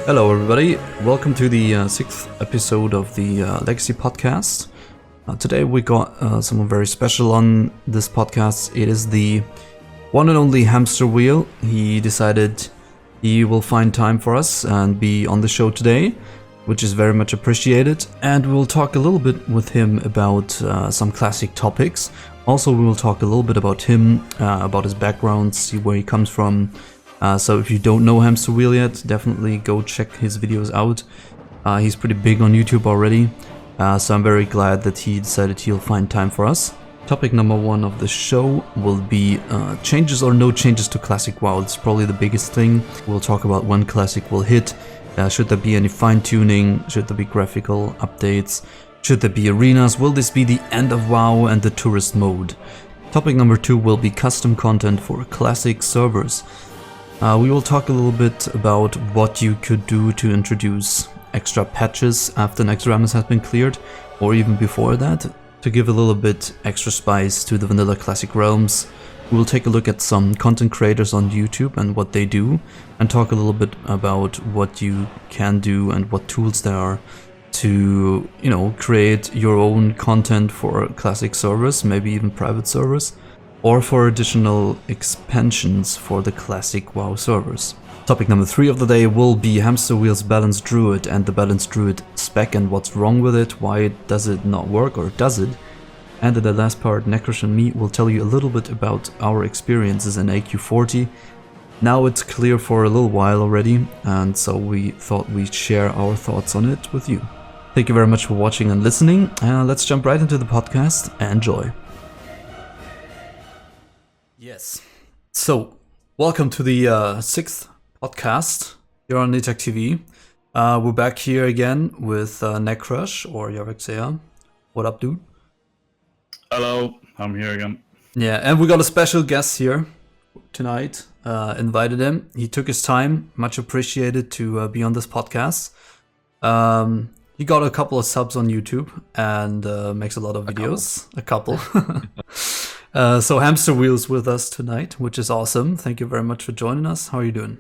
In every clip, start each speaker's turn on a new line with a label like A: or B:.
A: Hello, everybody. Welcome to the sixth episode of the Legacy podcast. Today we got someone very special on this podcast. It is the one and only Hamsterwheel. He decided he will find time for us and be on the show today, which is very much appreciated. And we'll talk a little bit with him about some classic topics. Also, we will talk a little bit about him, about his background, see where he comes from. So if you don't know Hamsterwheel yet, definitely go check his videos out. He's pretty big on YouTube already, so I'm very glad that he decided he'll find time for us. Topic number one of the show will be changes or no changes to Classic WoW. It's probably the biggest thing. We'll talk about when Classic will hit. Should there be any fine-tuning? Should there be graphical updates? Should there be arenas? Will this be the end of WoW and the tourist mode? Topic number two will be custom content for Classic servers. We will talk a little bit about what you could do to introduce extra patches after Naxx has been cleared, or even before that, to give a little bit extra spice to the vanilla Classic realms. We will take a look at some content creators on YouTube and what they do, and talk a little bit about what you can do and what tools there are to, create your own content for Classic servers, maybe even private servers, or for additional expansions for the Classic WoW servers. Topic number three of the day will be Hamsterwheel's Balanced Druid and the Balanced Druid spec and what's wrong with it, why does it not work, or does it? And in the last part, Naxx and me will tell you a little bit about our experiences in AQ40. Now it's clear for a little while already, and so we thought we'd share our thoughts on it with you. Thank you very much for watching and listening, and let's jump right into the podcast. Enjoy. Yes. So, welcome to the sixth podcast here on Etecc TV. We're back here again with Naxx or Yavexea. What up, dude?
B: Hello, I'm here again.
A: Yeah, and we got a special guest here tonight. Invited him. He took his time, much appreciated, to be on this podcast. He got a couple of subs on YouTube and makes a lot of videos. A couple. So Hamsterwheel's with us tonight, which is awesome. Thank you very much for joining us. How are you doing?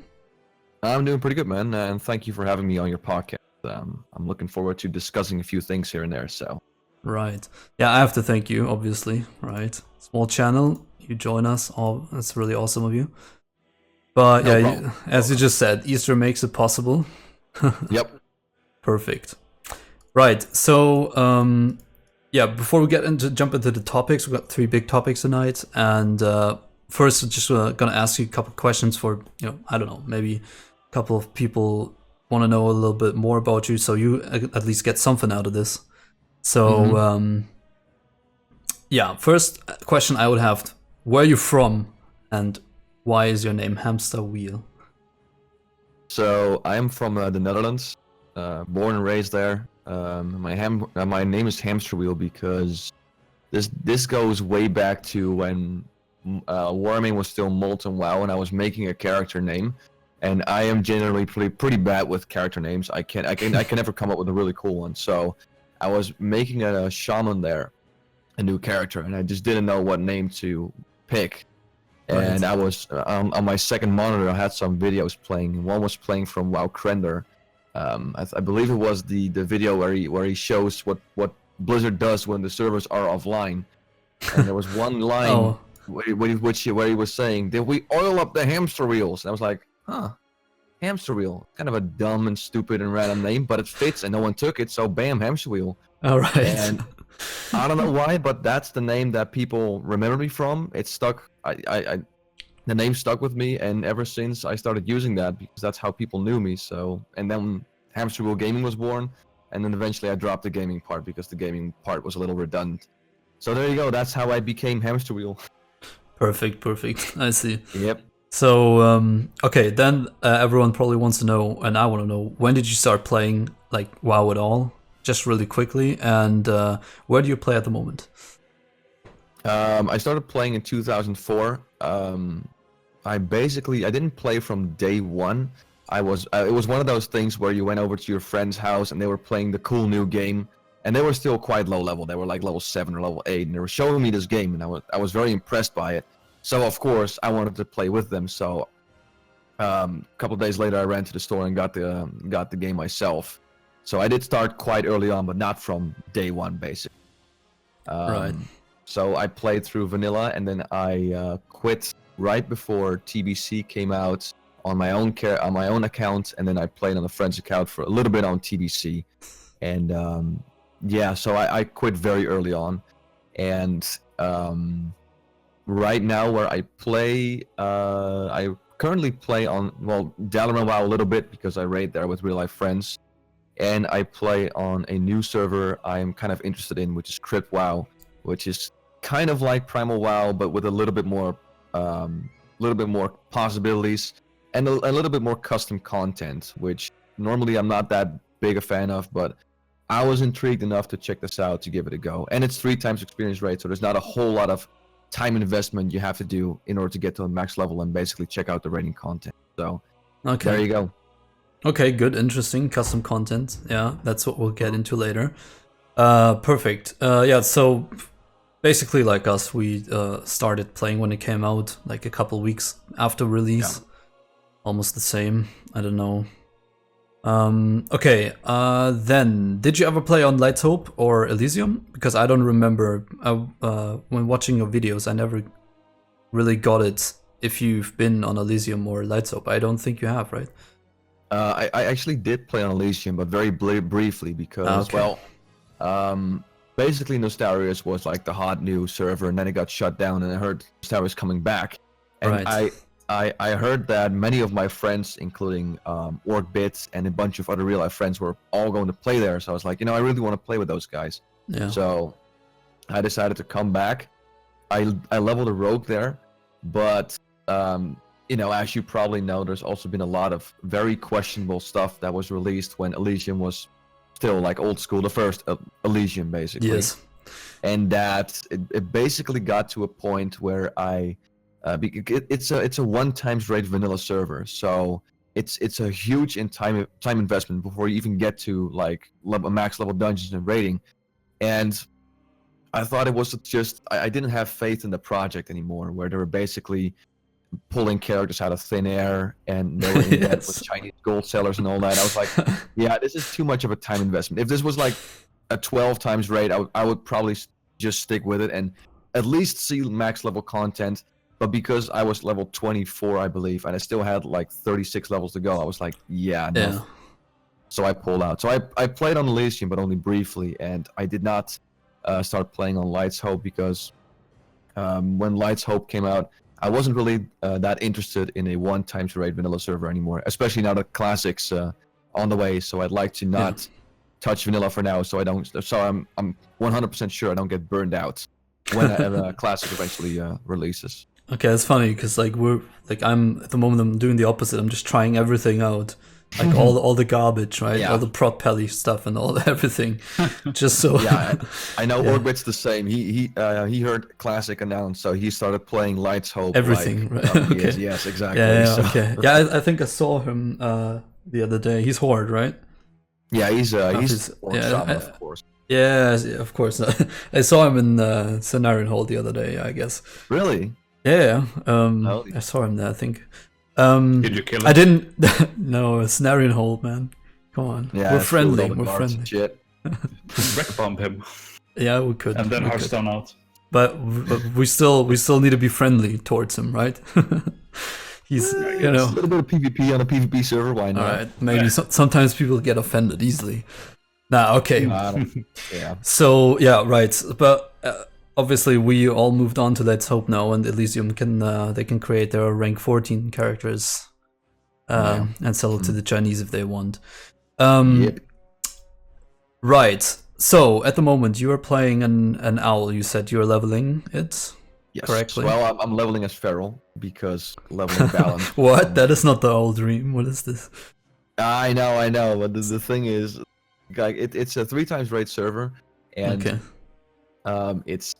C: I'm doing pretty good, man, and thank you for having me on your podcast. I'm looking forward to discussing a few things here and there, so.
A: Right. Yeah, I have to thank you, obviously, right? Small channel, you join us. Oh, that's really awesome of you. But
C: No
A: yeah,
C: problem.
A: as you just said, Easter makes it possible.
C: Yep.
A: Perfect. Right, so yeah, before we jump into the topics, we've got three big topics tonight, and first, I'm just gonna ask you a couple questions for, I don't know, maybe a couple of people want to know a little bit more about you, so you at least get something out of this. So, yeah, first question I would have: where are you from, and why is your name Hamsterwheel?
C: So I am from the Netherlands, born and raised there. My name is Hamsterwheel because this goes way back to when Warming was still Molten WoW, and I was making a character name. And I am generally pretty bad with character names. I can never come up with a really cool one. So I was making a shaman there, a new character, and I just didn't know what name to pick.
A: Right.
C: And I was on my second monitor. I had some videos playing. One was playing from WoW Krender. I believe it was the video where he shows what Blizzard does when the servers are offline. And there was one line where he was saying, "Did we oil up the hamster wheels?" And I was like, "Huh, hamster wheel? Kind of a dumb and stupid and random name, but it fits, and no one took it, so bam, hamster wheel."
A: All right.
C: And I don't know why, but that's the name that people remember me from. It stuck. The name stuck with me, and ever since I started using that, because that's how people knew me. So, and then Hamsterwheel Gaming was born, and then eventually I dropped the gaming part because the gaming part was a little redundant. So there you go. That's how I became Hamsterwheel.
A: Perfect. I see.
C: Yep.
A: So, okay, then everyone probably wants to know, and I want to know, when did you start playing like WoW at all? Just really quickly, and where do you play at the moment?
C: I started playing in 2004. I didn't play from day one. It was one of those things where you went over to your friend's house and they were playing the cool new game, and they were still quite low level. They were like level 7 or level 8, and they were showing me this game, and I was very impressed by it. So of course I wanted to play with them. So A couple of days later, I ran to the store and got the game myself. So I did start quite early on, but not from day one, basically.
A: Right.
C: So I played through vanilla, and then I quit right before TBC came out on my own account, and then I played on a friend's account for a little bit on TBC, and so I quit very early on, and right now where I play, I currently play on Dalaran WoW a little bit because I raid there with real life friends, and I play on a new server I'm kind of interested in, which is Crypt WoW, which is kind of like Primal WoW, but with a little bit more possibilities and a little bit more custom content, which normally I'm not that big a fan of, but I was intrigued enough to check this out to give it a go. And it's 3 times experience rate, so there's not a whole lot of time investment you have to do in order to get to the max level and basically check out the raiding content. So there you go.
A: Okay, good, interesting, custom content. Yeah, that's what we'll get into later. Perfect. So basically like us, we started playing when it came out, like a couple weeks after release. Yeah. Almost the same, I don't know. Then, did you ever play on Light's Hope or Elysium? Because I don't remember, when watching your videos, I never really got it if you've been on Elysium or Light's Hope. I don't think you have, right?
C: I actually did play on Elysium, but very briefly because, basically Nostalrius was like the hot new server, and then it got shut down, and I heard Nostalrius coming back. And
A: right.
C: I heard that many of my friends, including Orc and a bunch of other real-life friends, were all going to play there. So I was like, I really want to play with those guys.
A: Yeah.
C: So I decided to come back. I leveled a rogue there, but as you probably know, there's also been a lot of very questionable stuff that was released when Elysium was still like old school, the first Elysium, basically.
A: Yes.
C: And that it basically got to a point where it's a 1 times rate vanilla server, so it's a huge time investment before you even get to like max level dungeons and raiding. And I thought it was just I didn't have faith in the project anymore, where they were basically pulling characters out of thin air and they were in debt with Chinese gold sellers and all that. I was like, yeah, this is too much of a time investment. If this was like a 12 times rate, I would probably just stick with it and at least see max level content. But because I was level 24, I believe, and I still had like 36 levels to go, I was like, no.
A: Yeah.
C: So I pulled out. So I played on Elysium, but only briefly, and I did not start playing on Light's Hope because when Light's Hope came out, I wasn't really that interested in a 1 times rate vanilla server anymore, especially now that Classic's on the way. So I'd like to not touch vanilla for now, so I'm 100% sure I don't get burned out when Classic eventually releases.
A: Okay, it's funny because I'm at the moment I'm doing the opposite. I'm just trying everything out, like all the garbage, right?
C: Yeah.
A: All the prot pelly stuff and everything, just so.
C: Yeah, I know Orbit's the same. He heard Classic announced, so he started playing Light's Hope.
A: Everything, right? Okay.
C: Yes, exactly.
A: Yeah, okay. Yeah, I think I saw him the other day. He's Horde, right?
C: Yeah, he's Shaman,
A: of
C: course.
A: Yeah, of course. I saw him in Cenarion Hall the other day, I guess.
C: Really?
A: Yeah, I saw him there, I think.
B: Did you kill him?
A: I didn't. No, Cenarion Hall, man. Come on,
C: yeah,
A: we're friendly.
C: We're friendly. Shit.
B: Wreck bomb him.
A: Yeah, we could.
B: And then Hearthstone out.
A: But we still need to be friendly towards him, right? He's
C: a little bit of PvP on a PvP server. Why not?
A: All right, maybe sometimes people get offended easily. Nah, okay.
C: Yeah.
A: So yeah, right. But obviously, we all moved on to Let's Hope now, and Elysium can create their rank 14 characters and sell it to the Chinese if they want.
C: Yep.
A: Right. So at the moment, you are playing an owl. You said you're leveling it.
C: Yes.
A: Correctly.
C: Well, I'm leveling as feral because leveling balance.
A: What? That is not the owl dream. What is this?
C: I know. But the thing is, like, it's a 3 times rate server, and
A: okay.
C: It's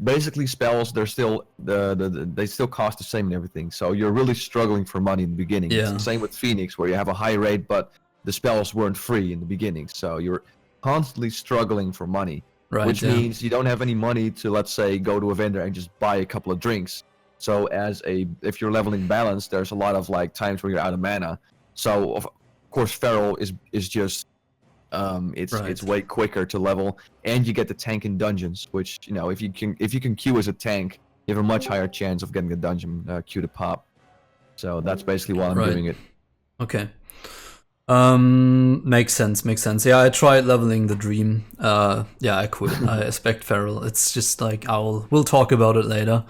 C: basically spells. They're still they still cost the same and everything. So you're really struggling for money in the beginning.
A: Yeah.
C: It's the same with Phoenix, where you have a high rate, but the spells weren't free in the beginning. So you're constantly struggling for money,
A: Right.
C: which means you don't have any money to, let's say, go to a vendor and just buy a couple of drinks. So if you're leveling balanced, there's a lot of like times where you're out of mana. So of course Feral is just it's way quicker to level, and you get the tank in dungeons, which if you can queue as a tank, you have a much higher chance of getting a dungeon queue to pop. So that's basically why I'm doing it.
A: Okay. Makes sense. Yeah, I tried leveling the Dream. I quit. I expect Feral. It's just like we'll talk about it later.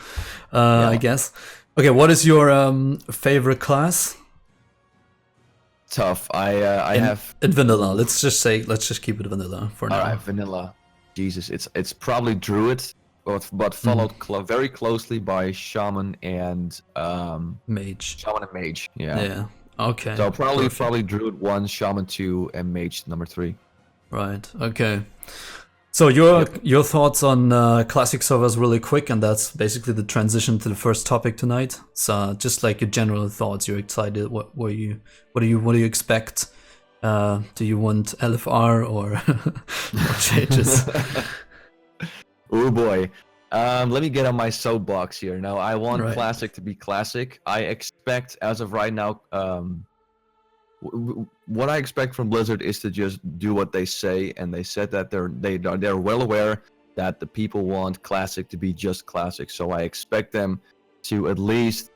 A: I guess. Okay, what is your favorite class?
C: Tough. I have
A: in vanilla. Let's just keep it vanilla for now.
C: All right, vanilla. Jesus, it's probably Druid, but followed very closely by Shaman and
A: Mage.
C: Shaman and Mage. Yeah.
A: Okay.
C: So probably Druid 1, Shaman 2, and Mage number 3.
A: Right. Okay. So your thoughts on classic servers really quick, and that's basically the transition to the first topic tonight. So just like your general thoughts, you're excited. What do you expect? Do you want LFR or what changes?
C: Oh boy. Let me get on my soapbox here. Now, I want classic to be classic. I expect, as of right now, what I expect from Blizzard is to just do what they say, and they said that they're well aware that the people want classic to be just classic. So I expect them to at least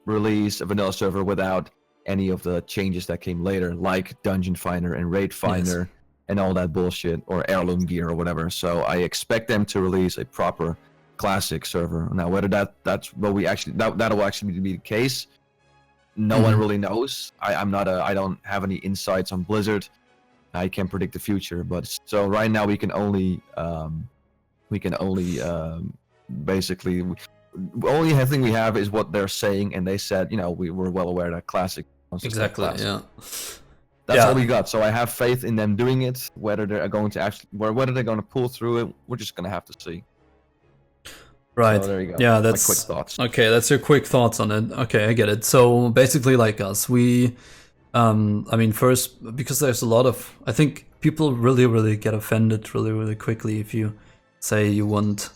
C: release a vanilla server without any of the changes that came later, like Dungeon Finder and Raid Finder. Yes. And all that bullshit, or heirloom gear or whatever. So I expect them to release a proper classic server. Now, whether that's what that'll actually be the case, no one really knows. I don't have any insights on Blizzard. I can't predict the future, but so right now we can only basically the only thing we have is what they're saying, and they said we're well aware that classic.
A: Exactly. Yeah.
C: That's all we got. So I have faith in them doing it. Whether they're going to pull through it, we're just going to have to see.
A: Right.
C: So there you go.
A: Yeah, that's
C: my quick thoughts.
A: Okay, that's your quick thoughts on it. Okay, I get it. So basically, like us, we, first, because there's a lot of, I think people really get offended really quickly if you say you want,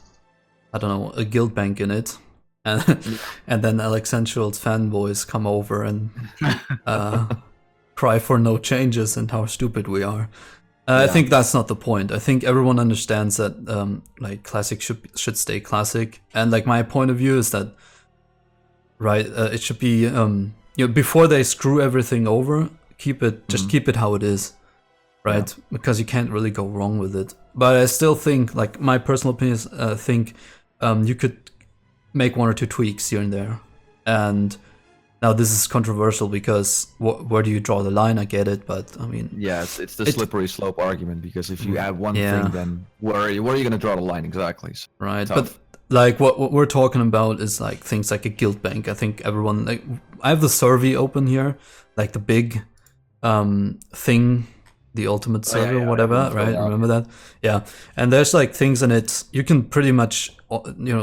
A: I don't know, a guild bank in it, and then Alexandrial's fanboys come over and cry for no changes and how stupid we are. I think that's not the point. I think everyone understands that like classic should stay classic, and like my point of view is that it should be before they screw everything over, keep it how it is, right? Yeah. Because you can't really go wrong with it. But I still think, like my personal opinion is, you could make one or two tweaks here and there, and now this is controversial because where do you draw the line? I get it, but I mean,
C: it's the slippery slope argument, because if you add one thing, then where are you going to draw the line exactly? So
A: right, tough. But like what we're talking about is like things like a guild bank. I think everyone, like, I have the survey open here, like the big thing, the ultimate survey or whatever, right? Remember that? Yeah, and there's like things in it you can pretty much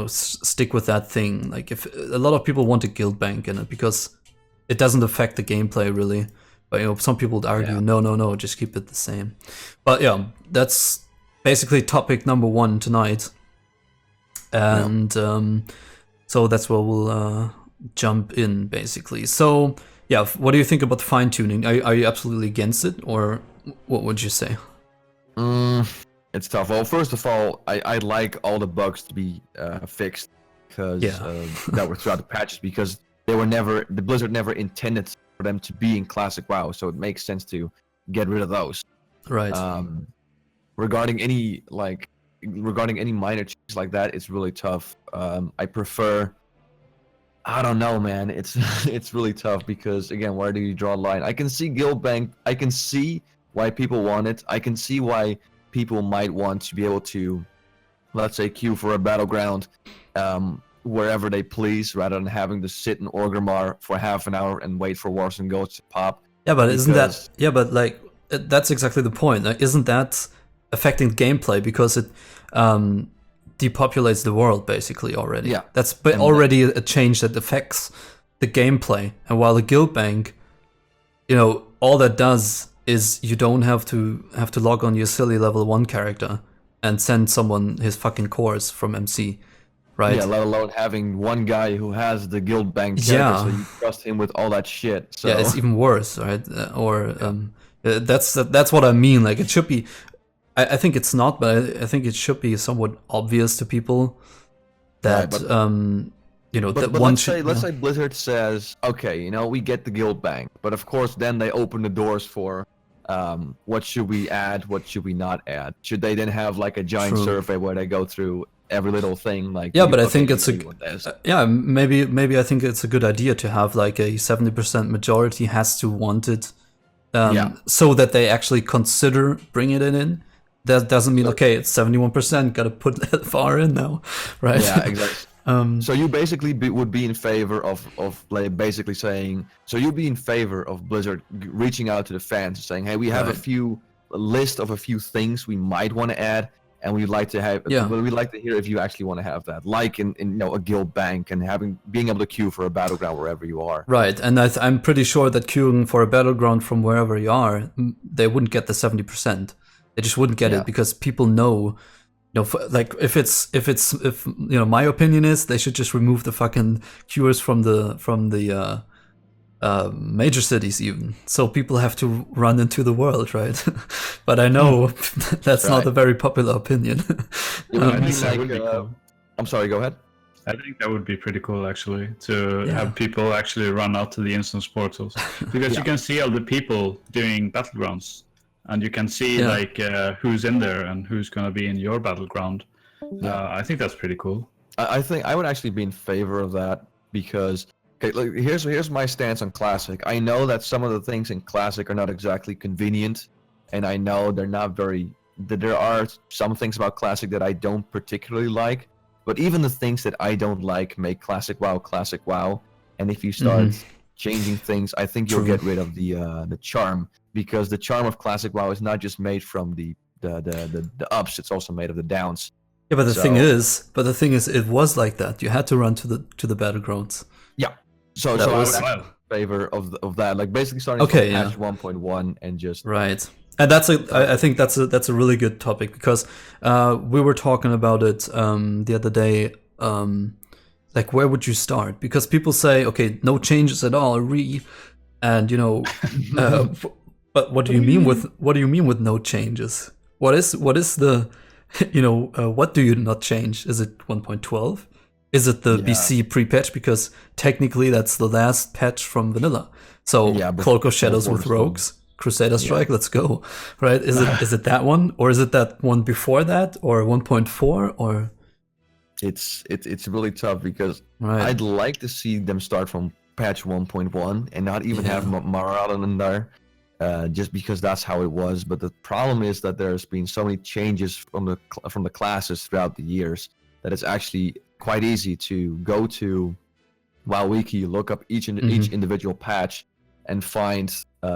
A: stick with that thing. Like if a lot of people want a guild bank in it because it doesn't affect the gameplay really, but some people would argue no, just keep it the same. But yeah, that's basically topic number 1 tonight, and so that's where we'll jump in basically. So yeah, what do you think about the fine tuning? Are you absolutely against it, or what would you say?
C: It's tough. Well, first of all, I like all the bugs to be fixed, because that were throughout the patches, because the Blizzard never intended for them to be in classic WoW, so it makes sense to get rid of those.
A: Right.
C: Regarding any minor changes like that, it's really tough. I don't know, man. It's really tough, because again, where do you draw a line? I can see guild bank. I can see why people want it. I can see why people might want to be able to, let's say, queue for a battleground wherever they please, rather than having to sit in Orgrimmar for half an hour and wait for Wars and Goats to pop.
A: Yeah, but isn't that? Yeah, but like that's exactly the point. Like, isn't that affecting gameplay, because it depopulates the world basically already? Yeah, that's already a change that affects the gameplay. And while the guild bank, all that does is you don't have to log on your silly level 1 character and send someone his fucking cores from MC. right?
C: Yeah, let alone having one guy who has the guild bank character, so you trust him with all that shit. So.
A: Yeah, it's even worse, right? That's what I mean. Like, it should be. I think it's not, but I think it should be somewhat obvious to people that that
C: but
A: one
C: let's say Blizzard says, okay, we get the guild bank, but of course then they open the doors for what should we add, what should we not add? Should they then have like a giant survey where they go through every little thing? Like
A: but I think it's maybe I think it's a good idea to have like a 70% majority has to want it, so that they actually consider bringing it in. That doesn't mean okay, it's 71%, gotta put that far in now, right?
C: Yeah, exactly. So you basically would be in favor of like basically saying, so you'd be in favor of Blizzard reaching out to the fans and saying, hey, we have a list of a few things we might want to add, and we'd like to have, we'd like to hear if you actually want to have that, like in a guild bank and being able to queue for a battleground wherever you are.
A: Right, and I'm pretty sure that queuing for a battleground from wherever you are, they wouldn't get the 70%. They just wouldn't get it because people know. Like if my opinion is they should just remove the fucking queuers from the major cities even, so people have to run into the world, right? But I know that's not a very popular opinion.
B: I think that would be cool.
C: I'm sorry, go ahead.
B: I think that would be pretty cool actually, to have people actually run out to the instance portals, because you can see all the people doing battlegrounds. And you can see like who's in there and who's going to be in your battleground. I think that's pretty cool.
C: I think I would actually be in favor of that because here's my stance on Classic. I know that some of the things in Classic are not exactly convenient, and I know they're not very. That there are some things about Classic that I don't particularly like. But even the things that I don't like make Classic WoW. And if you start changing things, I think you'll get rid of the charm. Because the charm of Classic WoW is not just made from the ups; it's also made of the downs.
A: Yeah, but the thing is, it was like that. You had to run to the battlegrounds.
C: Yeah, so I was in favor of that. Like basically starting from patch 1.1 and just
A: right. And I think that's a really good topic because we were talking about it the other day. Like, where would you start? Because people say, okay, no changes at all, and but what do you mean with no changes? What is the what do you not change? Is it 1.12? Is it the BC pre-patch? Because technically that's the last patch from vanilla. So Cloak of Shadows with Rogues, Crusader Strike, let's go. Right? Is it that one, or is it that one before that, or 1.4, or?
C: It's really tough because I'd like to see them start from patch 1.1 and not even have Maraudon in there. Just because that's how it was, but the problem is that there's been so many changes from the classes throughout the years that it's actually quite easy to go to WoW Wiki, look up each individual patch, and find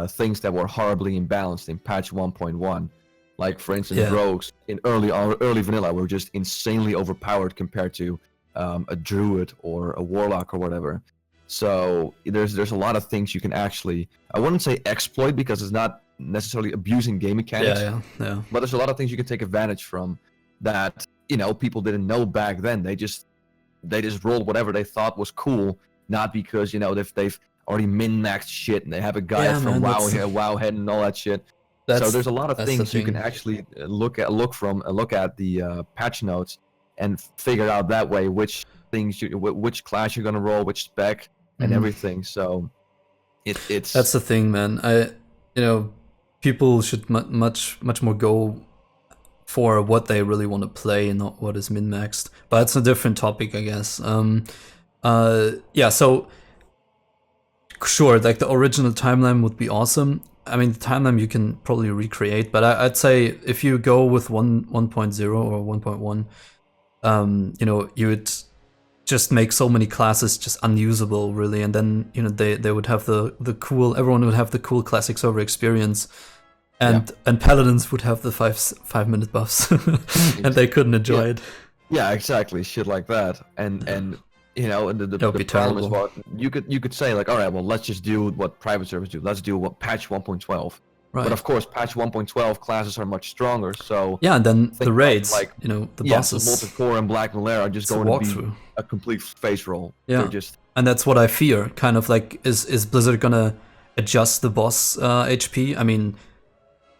C: things that were horribly imbalanced in patch 1.1. Like for instance, rogues in early vanilla were just insanely overpowered compared to a druid or a warlock or whatever. So there's a lot of things you can actually, I wouldn't say exploit because it's not necessarily abusing game mechanics.
A: Yeah.
C: But there's a lot of things you can take advantage from that people didn't know back then. They just rolled whatever they thought was cool, not because they've already min-maxed shit and they have a guide from Wowhead and all that shit. So there's a lot of things you can actually look at the patch notes and figure out that way which things which class you're gonna roll, which spec. And everything, so it's
A: that's the thing, man. People should much more go for what they really want to play and not what is min-maxed. But it's a different topic, I guess. So sure, like the original timeline would be awesome. I mean, the timeline you can probably recreate, but I'd say if you go with 1.0 or 1.1, you would just make so many classes just unusable, really, and then they would have the cool. Everyone would have the cool classic server experience, and paladins would have the 5-minute buffs, and they couldn't enjoy it.
C: Yeah, exactly, shit like that, and the problem is you could say like, all right, well, let's just do what private servers do. Let's do what patch 1.12,
A: Right.
C: But of course, patch 1.12 classes are much stronger. So
A: yeah, and then the raids,
C: like
A: the bosses.
C: So Molten Core and Black Malaire are just going to be a complete face roll.
A: Yeah,
C: they're just...
A: and that's what I fear. Kind of like, is Blizzard gonna adjust the boss HP? I mean,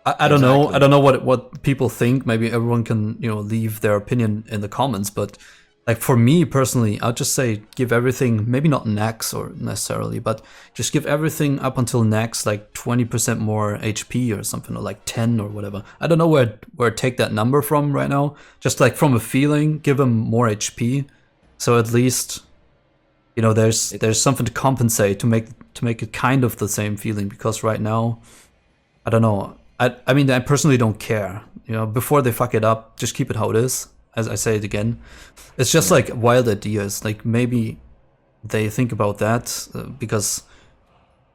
A: I don't know. I don't know what people think. Maybe everyone can leave their opinion in the comments. But like for me personally, I'll just say give everything. Maybe not Naxx or necessarily, but just give everything up until Naxx like 20% more HP or something, or like 10 or whatever. I don't know where take that number from right now. Just like from a feeling, give them more HP, so at least there's something to compensate to make it kind of the same feeling. Because right now, I don't know. I mean, I personally don't care. Before they fuck it up, just keep it how it is. As I say it again, it's just like wild ideas. Like maybe they think about that because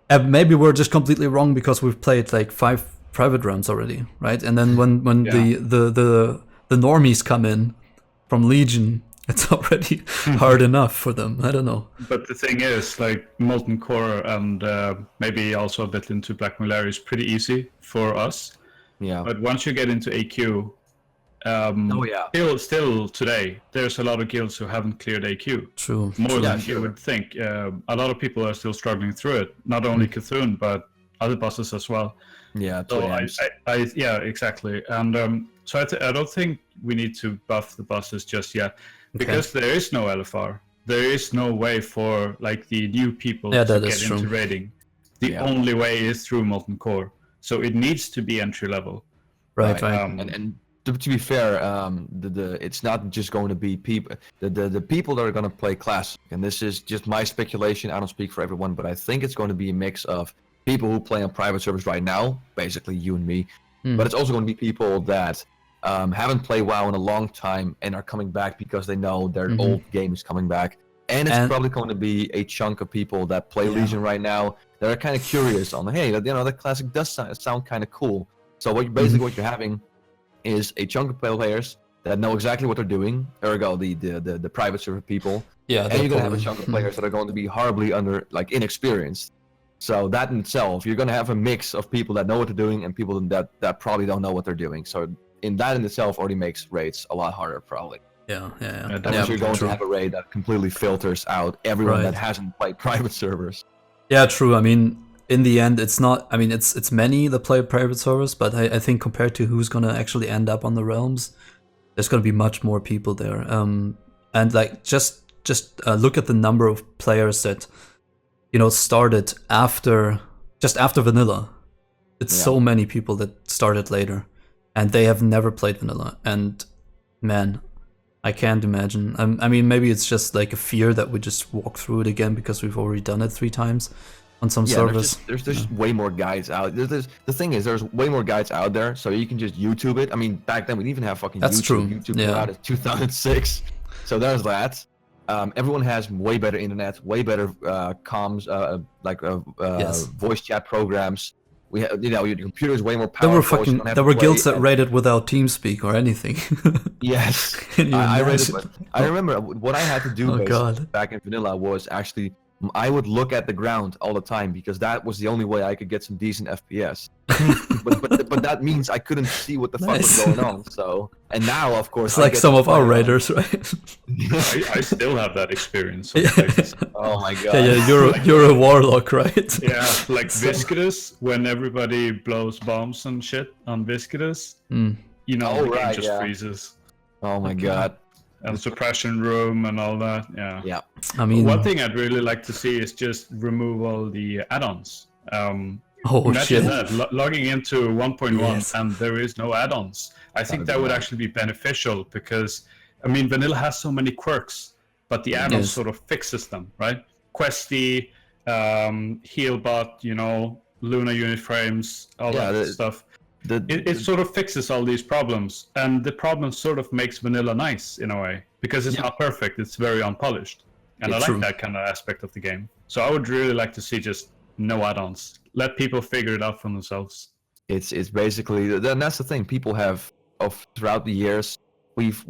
A: maybe we're just completely wrong because we've played like 5 private rounds already, right? And then when the normies come in from Legion, it's already hard enough for them. I don't know.
B: But the thing is, like Molten Core and maybe also a bit into Black Malaria is pretty easy for us.
C: Yeah.
B: But once you get into AQ, still today, there's a lot of guilds who haven't cleared AQ.
A: True.
B: More than you would think. A lot of people are still struggling through it. Not only Cthulhu, but other bosses as well.
C: Yeah.
B: So yeah, exactly. And so I don't think we need to buff the bosses just yet. Because there is no LFR, there is no way for like the new people to get into raiding. The only way is through Molten Core, so it needs to be entry level.
A: Right.
C: And to be fair, it's not just going to be people. The people that are going to play Classic, and this is just my speculation. I don't speak for everyone, but I think it's going to be a mix of people who play on private servers right now, basically you and me. But it's also going to be people that haven't played WoW in a long time and are coming back because they know their old game is coming back. And it's probably going to be a chunk of people that play Legion right now that are kind of curious on, hey, the Classic does sound kind of cool. So what you're having is a chunk of players that know exactly what they're doing, ergo the private server people. Yeah, and you're going to have a chunk of players that are going to be horribly inexperienced. So that in itself, you're going to have a mix of people that know what they're doing and people that probably don't know what they're doing. So in itself already makes raids a lot harder, probably.
A: Yeah.
C: Unless you're going to have a raid that completely filters out everyone that hasn't played private servers.
A: Yeah, true. I mean, in the end, it's not. I mean, it's many that play private servers, but I think compared to who's gonna actually end up on the realms, there's gonna be much more people there. And like just look at the number of players that started after vanilla. It's so many people that started later. And they have never played vanilla. And man, I can't imagine. I mean, maybe it's just like a fear that we just walk through it again because we've already done it 3 times on some servers.
C: There's way more guides out. The thing is, there's way more guides out there, so you can just YouTube it. I mean, back then we didn't even have fucking
A: That's
C: YouTube.
A: True.
C: YouTube came out in 2006, so there's that. Everyone has way better internet, way better comms, voice chat programs. We have, your computer is way more powerful.
A: There were guilds that raided without TeamSpeak or anything.
C: Yes, I remember what I had to do back in vanilla was actually I would look at the ground all the time because that was the only way I could get some decent FPS. but that means I couldn't see what the fuck was going on. So and now of course
A: it's like some of our raiders, right?
B: I still have that experience.
C: Oh my god.
A: Yeah, you're a warlock, right?
B: Yeah, like Viscidus, when everybody blows bombs and shit on Viscidus, the game just freezes.
C: Oh my god.
B: And suppression room and all that. Yeah.
A: I mean,
B: one thing I'd really like to see is just remove all the add-ons. Imagine that, logging into 1.1 and there is no add-ons. I think that would actually be beneficial because, I mean, vanilla has so many quirks, but the add-ons sort of fixes them, right? Questy, Healbot, Luna unit frames, all that stuff. It sort of fixes all these problems, and the problem sort of makes vanilla nice in a way because it's not perfect; it's very unpolished, and I like that kind of aspect of the game. So I would really like to see just no add-ons. Let people figure it out for themselves.
C: It's basically, and that's the thing. People have throughout the years, we've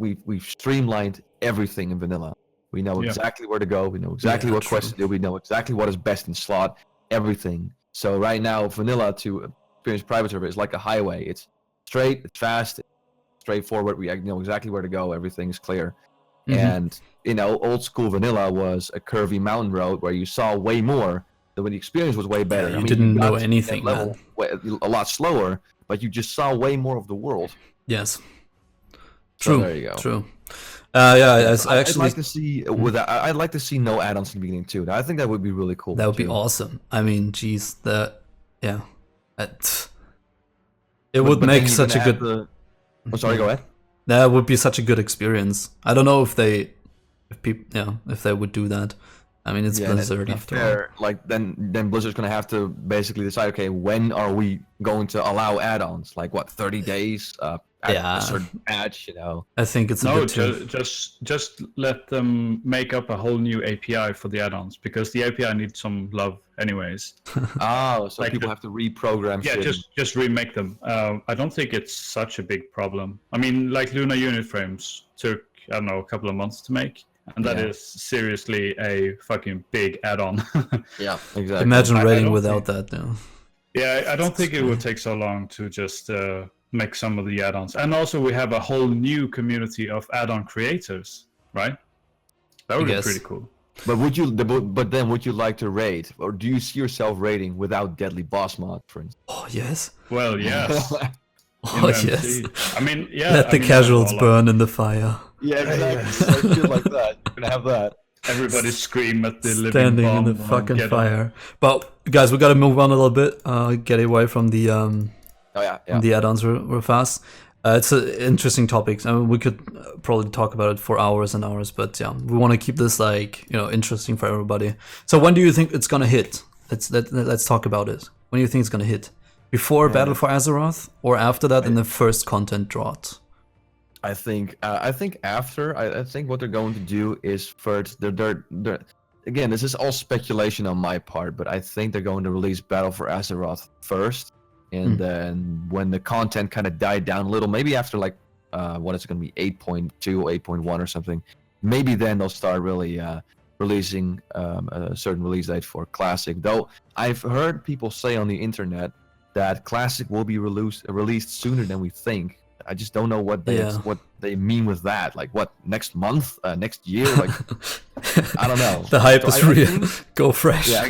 C: streamlined everything in vanilla. We know exactly where to go. We know exactly what quests to do. We know exactly what is best in slot. Everything. So right now, vanilla Experience private server is like a highway. It's straight, it's fast, it's straightforward. We know exactly where to go. Everything's clear. And old school vanilla was a curvy mountain road where you saw way more. When the experience was way better.
A: Yeah, you didn't know anything, man.
C: A lot slower, but you just saw way more of the world.
A: Yes.
C: True. So there you go.
A: True. I actually.
C: I'd like to see I'd like to see no add-ons in the beginning too. I think that would be really cool.
A: That would be awesome. I mean, geez, it would make such a good.
C: I'm sorry. Go ahead.
A: That would be such a good experience. I don't know if they would do that. I mean, it's Blizzard after all.
C: Like then Blizzard's gonna have to basically decide. Okay, when are we going to allow add-ons? Like what, 30 days? A certain patch,
A: I think it's
B: just let them make up a whole new API for the add-ons, because the API needs some love anyways.
C: So like people have to reprogram.
B: Yeah, just remake them. I don't think it's such a big problem. I mean, like Luna unit frames took a couple of months to make. And that is seriously a fucking big add-on.
C: Yeah, exactly.
A: Imagine raiding without that, though.
B: Yeah, I don't think it would take so long to just make some of the add-ons. And also, we have a whole new community of add-on creators, right? That would be pretty cool.
C: But would you like to raid, or do you see yourself raiding without deadly boss mod, for instance?
A: Oh yes.
B: Well, yes.
A: Oh yes.
B: I mean,
A: Let the casuals burn in the fire.
C: Yeah, exactly. I feel like that. You're gonna have that.
B: Everybody scream at the living
A: standing
B: bomb
A: in the fucking fire. But guys, we gotta move on a little bit. Get away from the the add-ons real fast. It's an interesting topic. I mean, we could probably talk about it for hours and hours, but yeah, we want to keep this interesting for everybody. So when do you think it's gonna hit? Let's talk about it. When do you think it's gonna hit? Before Battle for Azeroth, or after that in the first content drought?
C: I think after. I think what they're going to do is first. They're again, this is all speculation on my part, but I think they're going to release Battle for Azeroth first, and then when the content kind of died down a little, maybe after like what is it going to be, 8.2, 8.1 or something, maybe then they'll start really releasing a certain release date for Classic. Though I've heard people say on the internet that Classic will be released sooner than we think. I just don't know what they mean with that. Like what, next month, next year? Like I don't know.
A: The hype is real. Go fresh.
C: Yeah,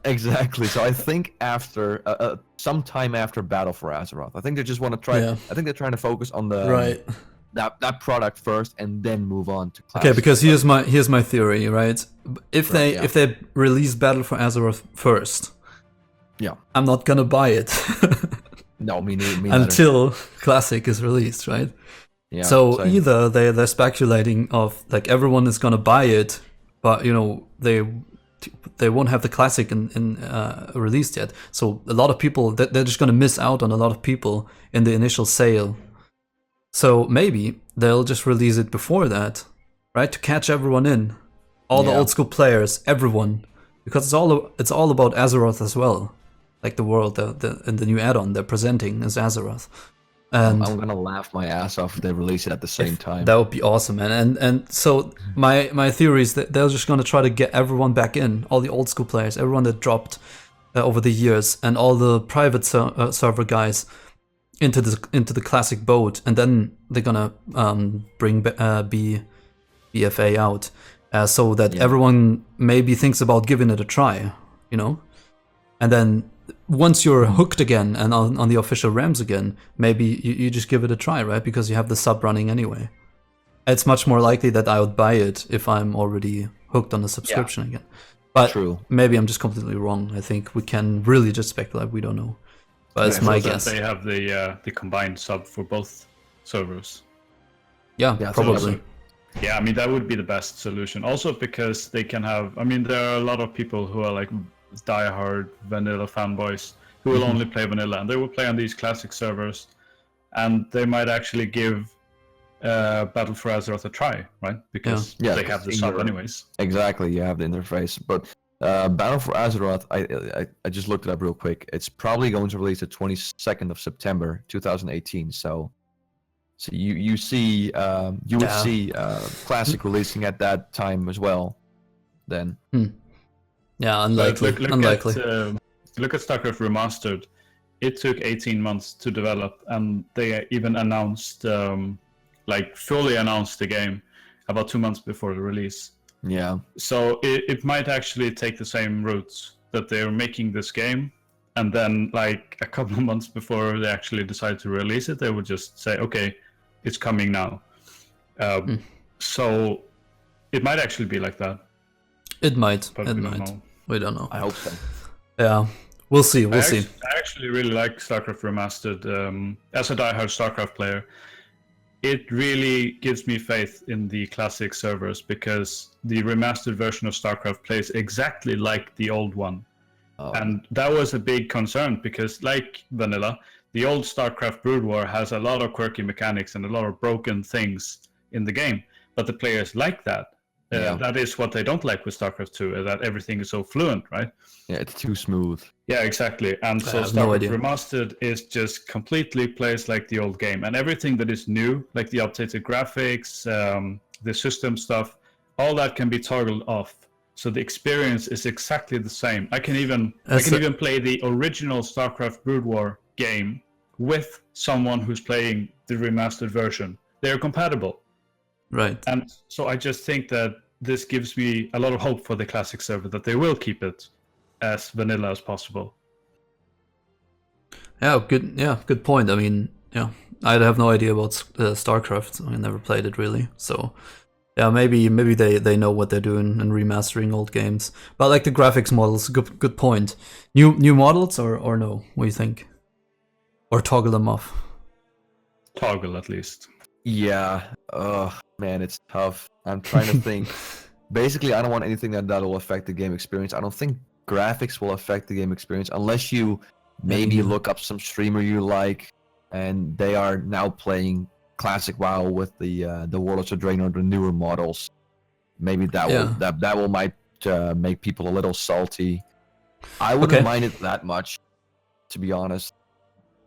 C: exactly. So I think after sometime after Battle for Azeroth, I think they just want to try. Yeah. I think they're trying to focus on the that product first and then move on to Classic.
A: Okay, because here's my theory, right? If they release Battle for Azeroth first, I'm not gonna buy it.
C: No, me neither.
A: Until Classic is released, right? Yeah. So same. Either they're speculating of like everyone is gonna buy it, but they won't have the Classic in released yet. So a lot of people they're just gonna miss out on a lot of people in the initial sale. So maybe they'll just release it before that, right? To catch everyone in, all the old school players, everyone, because it's all about Azeroth as well. Like the world, and the new add-on they're presenting is Azeroth. And
C: I'm gonna laugh my ass off if they release it at the same time.
A: That would be awesome, man. And so my theory is that they're just gonna try to get everyone back in, all the old school players, everyone that dropped over the years, and all the private server guys into the Classic boat, and then they're gonna bring BFA out, so that everyone maybe thinks about giving it a try, and then. Once you're hooked again and on the official RAMs again, maybe you just give it a try, right? Because you have the sub running anyway. It's much more likely that I would buy it if I'm already hooked on the subscription again. But maybe I'm just completely wrong. I think we can really just speculate. We don't know. But it's my guess.
B: They have the combined sub for both servers.
A: Yeah, probably.
B: Yeah, I mean, that would be the best solution. Also because they can have... I mean, there are a lot of people who are like... diehard vanilla fanboys who will only play vanilla, and they will play on these Classic servers, and they might actually give Battle for Azeroth a try, right? Because they have the sub anyways.
C: Exactly, you have the interface. But Battle for Azeroth, I just looked it up real quick. It's probably going to release the 22nd of September 2018. So you see you would see Classic releasing at that time as well. Then.
A: Yeah, unlikely.
B: Look at StarCraft Remastered. it took 18 months to develop, and they even announced, fully announced the game about 2 months before the release.
C: Yeah.
B: So it might actually take the same route, that they're making this game, and then like a couple of months before they actually decide to release it, they would just say, okay, it's coming now. So it might actually be like that.
A: It might.
B: But
A: it
B: we
A: might.
B: don't know.
A: We don't know.
C: I hope so.
A: Yeah. We'll see. We'll see.
B: I actually really like StarCraft Remastered. As a diehard StarCraft player, it really gives me faith in the classic servers, because the remastered version of StarCraft plays exactly like the old one.
C: Oh.
B: And that was a big concern, because like vanilla, the old StarCraft Brood War has a lot of quirky mechanics and a lot of broken things in the game. But the players like that. That is what they don't like with StarCraft 2, that everything is so fluent, right?
C: Yeah, it's too smooth.
B: Yeah, exactly. And so StarCraft Remastered is just completely plays like the old game. And everything that is new, like the updated graphics, the system stuff, all that can be toggled off. So the experience is exactly the same. I can even play the original StarCraft Brood War game with someone who's playing the remastered version. They're compatible.
A: Right.
B: And so I just think that this gives me a lot of hope for the classic server, that they will keep it as vanilla as possible.
A: Yeah, good point. I mean, I have no idea about StarCraft. I never played it really. So, yeah, maybe they know what they're doing and remastering old games. But like the graphics models, good point. New models or no? What do you think? Or toggle them off?
B: Toggle at least.
C: Yeah. Man, it's tough. I'm trying to think. Basically, I don't want anything that will affect the game experience. I don't think graphics will affect the game experience unless you maybe look up some streamer you like, and they are now playing classic WoW with the Warlords of Draenor, the newer models. Maybe that will might make people a little salty. I wouldn't mind it that much, to be honest.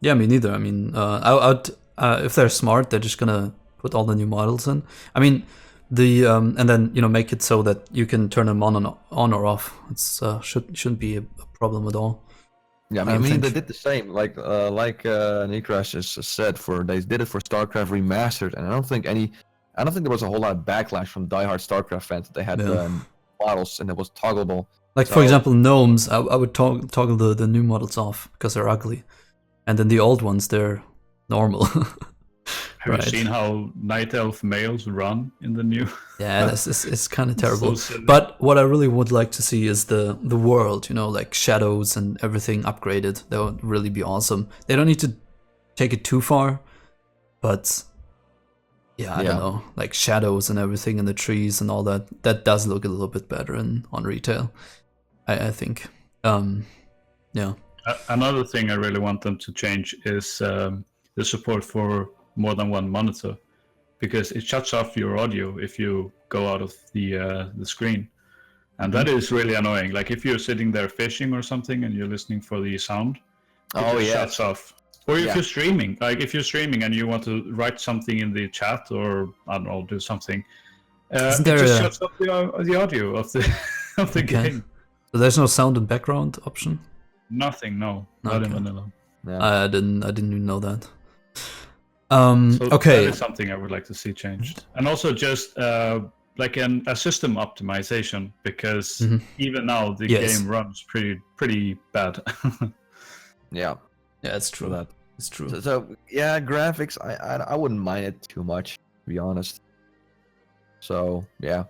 A: Yeah, me neither. I mean, I'd if they're smart, they're just gonna put all the new models in. I mean, and then make it so that you can turn them on or off. It's shouldn't be a problem at all.
C: Yeah, I mean they did the same. Like Nikrash has said, they did it for StarCraft Remastered, and I don't think there was a whole lot of backlash from diehard StarCraft fans that they had models and it was toggleable.
A: Like for example, gnomes, I would toggle the new models off because they're ugly, and then the old ones they're normal.
B: Have you seen how Night Elf males run in the new?
A: Yeah, it's kind of terrible. So but what I really would like to see is the world, like shadows and everything upgraded. That would really be awesome. They don't need to take it too far, but I don't know, like shadows and everything in the trees and all that. That does look a little bit better on retail, I think.
B: Another thing I really want them to change is the support for more than one monitor, because it shuts off your audio if you go out of the screen, and that is really annoying. Like if you're sitting there fishing or something and you're listening for the sound, it shuts off. Or if you're streaming, and you want to write something in the chat or I don't know, do something, it just shuts off the audio of the game.
A: So there's no sound and background option.
B: Nothing, no, not in vanilla.
A: Yeah. I didn't even know that.
B: So that is something I would like to see changed, and also just like a system optimization, because even now the game runs pretty bad.
C: Yeah,
A: it's true. It's true.
C: So graphics, I wouldn't mind it too much, to be honest. So yeah.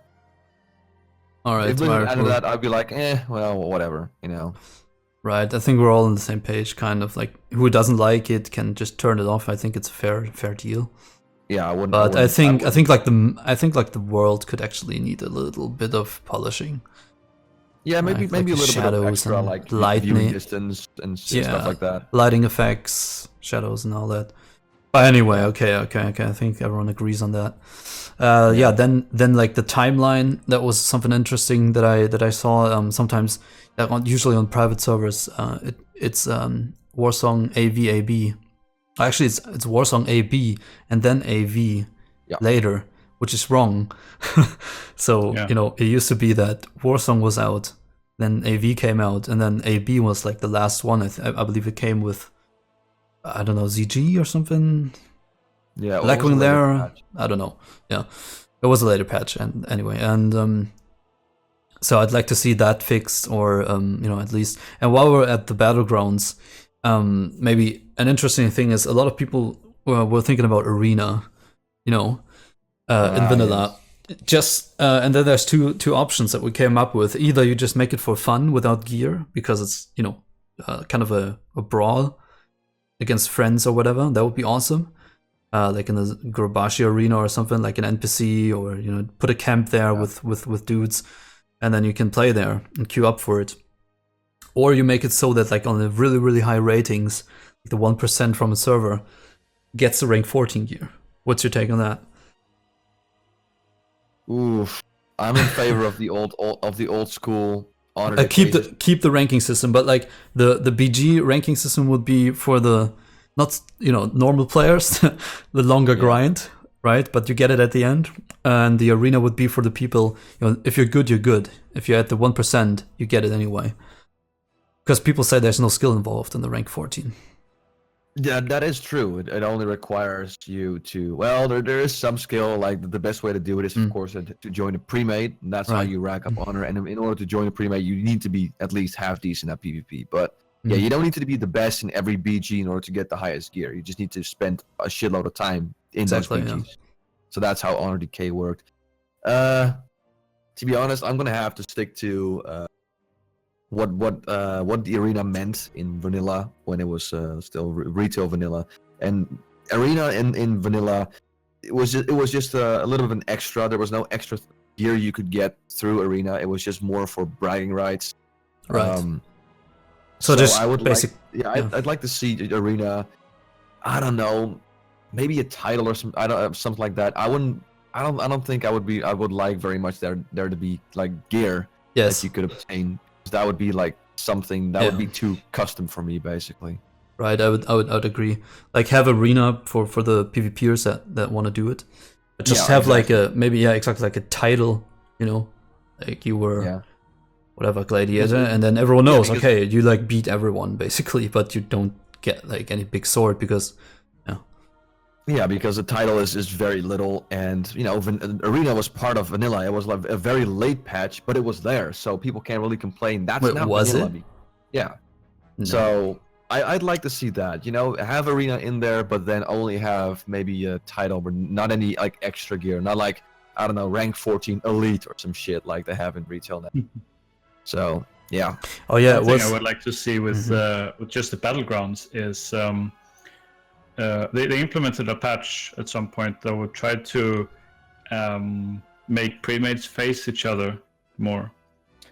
C: All right. If we added that, I'd be like, well, whatever,
A: Right, I think we're all on the same page, kind of. Like, who doesn't like it can just turn it off. I think it's a fair deal.
C: Yeah, I wouldn't.
A: But I think like the world could actually need a little bit of polishing.
C: Yeah, maybe a little bit of extra, like viewing distance and stuff like that.
A: Lighting effects, shadows, and all that. But anyway, okay. I think everyone agrees on that. Then like the timeline, that was something interesting that I saw. Sometimes, usually on private servers, it's Warsong AVAB. Actually, it's Warsong AB and then AV later, which is wrong. So it used to be that Warsong was out, then AV came out, and then AB was like the last one. I believe it came with I don't know, ZG or something.
C: Yeah,
A: Blackwing there. I don't know. Yeah, it was a later patch, and anyway, and so I'd like to see that fixed, or at least. And while we're at the battlegrounds, maybe an interesting thing is a lot of people were thinking about arena, in vanilla. Yes. Just and then there's two options that we came up with. Either you just make it for fun without gear, because it's kind of a brawl against friends or whatever. That would be awesome. Like in the Darrowshire arena or something, like an NPC, or put a camp there with dudes, and then you can play there and queue up for it. Or you make it so that like on the really, really high ratings, like the 1% from a server gets the rank 14 gear. What's your take on that?
C: Oof, I'm in favor of the old school honor.
A: Keep the ranking system, but like the BG ranking system would be for the not normal players, the longer grind, right? But you get it at the end, and the arena would be for the people. If you're good, you're good. If you're at the 1%, you get it anyway. Because people say there's no skill involved in the rank 14.
C: Yeah, that is true. It only requires you to. Well, there is some skill. Like the best way to do it is, of course, to join a pre-made. And that's how you rack up honor. And in order to join a pre-made, you need to be at least half decent at PvP. But yeah, you don't need to be the best in every BG in order to get the highest gear. You just need to spend a shitload of time in those BGs. Yeah. So that's how honor decay worked. To be honest, I'm gonna have to stick to what the arena meant in vanilla when it was still retail vanilla. And arena in vanilla, it was just a little bit of an extra. There was no extra gear you could get through arena. It was just more for bragging rights.
A: Right. So just
C: I would
A: basic.
C: I'd like to see arena. I don't know, maybe a title or something like that. I don't think I would like very much there to be like gear that you could obtain. That would be like something that would be too custom for me, basically.
A: Right, I would agree. Like have arena for the PvPers that want to do it. But just have exactly. like a title, like you were whatever gladiator, and then everyone knows, you like beat everyone basically, but you don't get like any big sword because
C: because the title is very little, and arena was part of vanilla. It was like a very late patch, but it was there, so people can't really complain. That's not vanilla. Yeah. No. So I'd like to see that, have arena in there, but then only have maybe a title, but not any like extra gear, not like, I don't know, rank 14 elite or some shit like they have in retail now. So yeah.
A: Oh yeah.
B: One thing I would like to see with just the battlegrounds is they implemented a patch at some point that would try to make premates face each other more,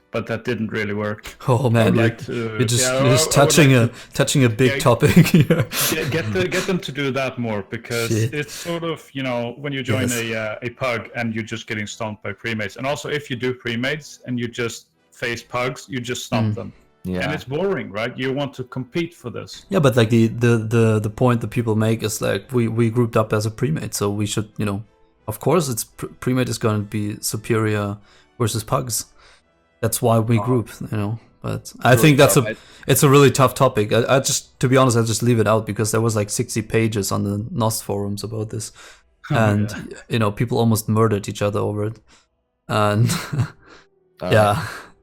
B: but that didn't really work.
A: Oh man, you're just touching a big topic here.
B: Get them to do that more, because it's sort of when you join a pug and you're just getting stomped by premates, and also if you do premates and you just face pugs, you just stomp them. Yeah. And it's boring, right? You want to compete for this.
A: Yeah, but like the point that people make is like we grouped up as a premate, so we should, of course it's premate is going to be superior versus pugs. That's why we group, But I think it's a really tough topic. I just, to be honest, I just leave it out because there was like 60 pages on the Nost forums about this, and people almost murdered each other over it, and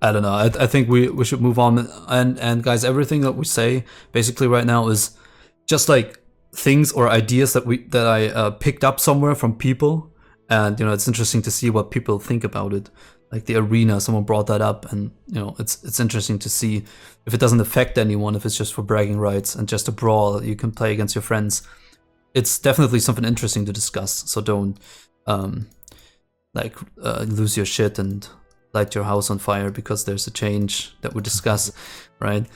A: I don't know. I think we should move on. And guys, everything that we say basically right now is just like things or ideas that I picked up somewhere from people, and it's interesting to see what people think about it. Like the arena, someone brought that up, and it's interesting to see if it doesn't affect anyone, if it's just for bragging rights and just a brawl that you can play against your friends. It's definitely something interesting to discuss. So don't lose your shit and light your house on fire because there's a change that we discuss, right?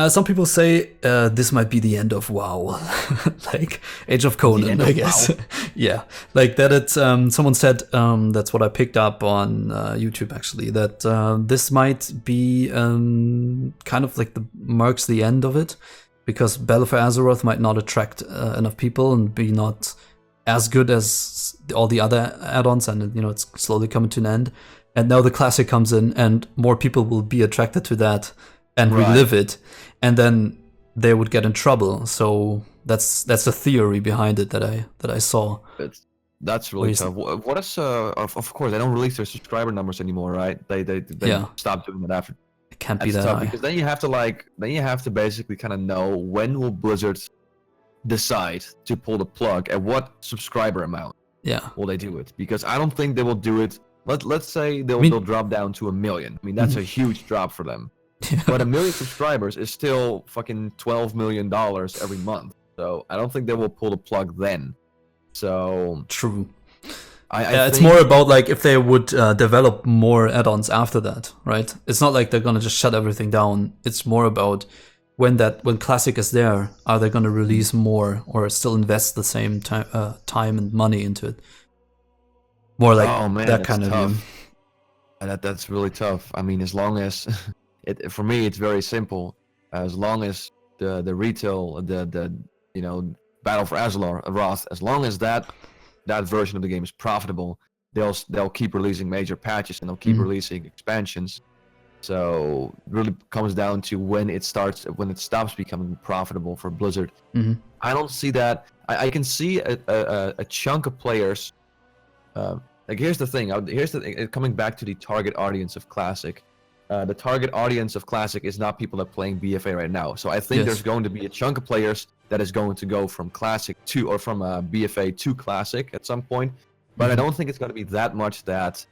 A: Some people say this might be the end of WoW, like Age of Conan, I guess. Yeah, like that. It's someone said that's what I picked up on YouTube actually, that this might be kind of like marks the end of it, because Battle for Azeroth might not attract enough people and be not as good as all the other add-ons, and it's slowly coming to an end. And now the Classic comes in, and more people will be attracted to that and relive it, and then they would get in trouble. So That's the theory behind it that I saw.
C: That's really tough. What is of course they don't release their subscriber numbers anymore, right? They stopped doing that after.
A: It can't be that
C: tough
A: high.
C: because then you have to basically kind of know when will Blizzard decide to pull the plug, at what subscriber amount will they do it, because I don't think they will do it. Let's say they'll drop down to 1 million. I mean, that's a huge drop for them. But 1 million subscribers is still fucking $12 million every month. So I don't think they will pull the plug then. So
A: true.
C: I
A: it's more about like if they would develop more add-ons after that, right? It's not like they're gonna just shut everything down. It's more about when Classic is there, are they gonna release more or still invest the same time and money into it? More like that kind of view.
C: That's really tough. I mean, as long as for me, it's very simple. As long as the retail, the Battle for Azeroth, as long as that version of the game is profitable, they'll keep releasing major patches and they'll keep releasing expansions. So it really comes down to when it stops becoming profitable for Blizzard. I don't see that. I can see a chunk of players. Like here's the thing. Coming back to the target audience of Classic. The target audience of Classic is not people that are playing BFA right now. So I think there's going to be a chunk of players that is going to go from Classic to, or from BFA to Classic at some point. But I don't think it's going to be that much that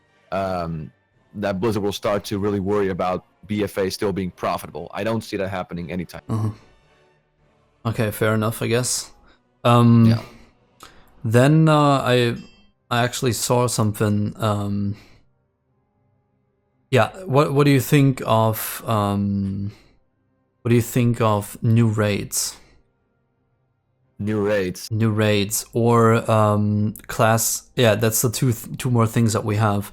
C: that Blizzard will start to really worry about BFA still being profitable. I don't see that happening anytime.
A: Okay, fair enough, I guess. Then I actually saw something. What do you think of new raids?
C: New
A: raids or class. Yeah, that's the two more things that we have.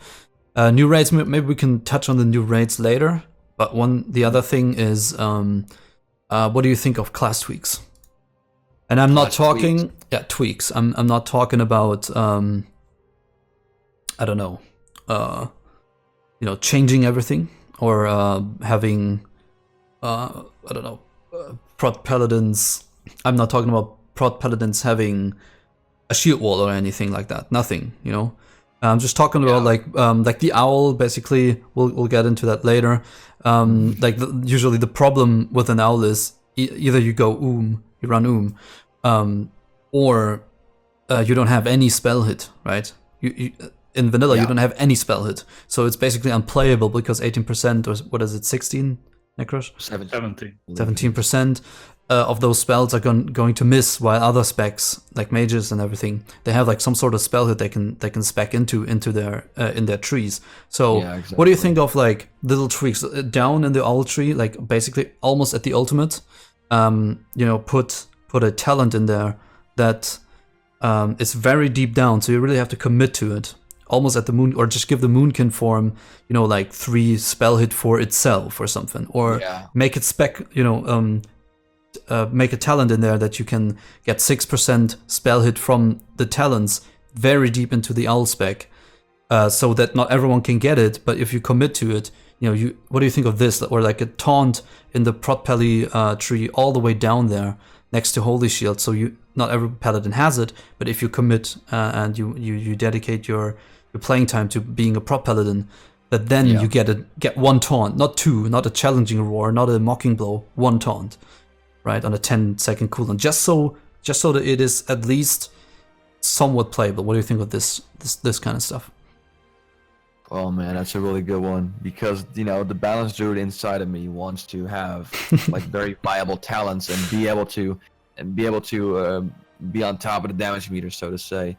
A: New raids. Maybe we can touch on the new raids later. But the other thing is, what do you think of class tweaks? And I'm not talking tweaks. I'm not talking about I don't know. Changing everything or having I don't know, prot paladins. I'm not talking about prot paladins having a shield wall or anything like that. Nothing, I'm just talking about like the owl. Basically, we'll get into that later. Usually the problem with an owl is either you go you run or you don't have any spell hit, right? You in vanilla you don't have any spell hit, so it's basically unplayable because 18% or what is it, 16 Necros? 17% of those spells are going to miss, while other specs like mages and everything, they have like some sort of spell hit they can spec into their in their trees. So what do you think of like little tweaks down in the owl tree, like basically almost at the ultimate? Put a talent in there that is very deep down, so you really have to commit to it. Almost at the moon, or just give the Moonkin form, like 3 spell hit for itself or something, or make it spec, make a talent in there that you can get 6% spell hit from the talents very deep into the owl spec, so that not everyone can get it, but if you commit to it, what do you think of this? Or like a taunt in the Prot Pally tree all the way down there next to Holy Shield, so not every paladin has it, but if you commit and you dedicate your playing time to being a prop paladin, that then you get 1 taunt, not 2, not a challenging roar, not a mocking blow, 1 taunt, right, on a 10-second cooldown, just so that it is at least somewhat playable. What do you think of this kind of stuff?
C: Oh man, that's a really good one, because the balanced druid inside of me wants to have like very viable talents and be able to be on top of the damage meter, so to say.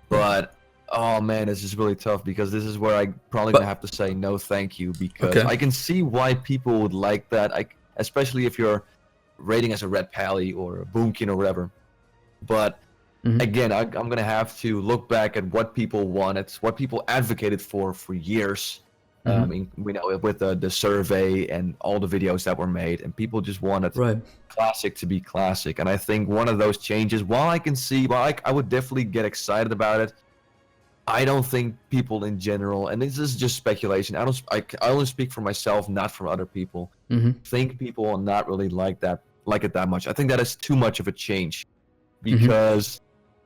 C: But oh man, this is really tough, because this is where I probably gonna have to say no thank you, because I can see why people would like that, especially if you're raiding as a red pally or a boomkin or whatever. But again, I'm gonna have to look back at what people wanted, what people advocated for years. With the survey and all the videos that were made, and people just wanted Classic to be Classic. And I think one of those changes, while I would definitely get excited about it, I don't think people in general, and this is just speculation, I only speak for myself, not for other people, think people will not really like like it that much. I think that is too much of a change because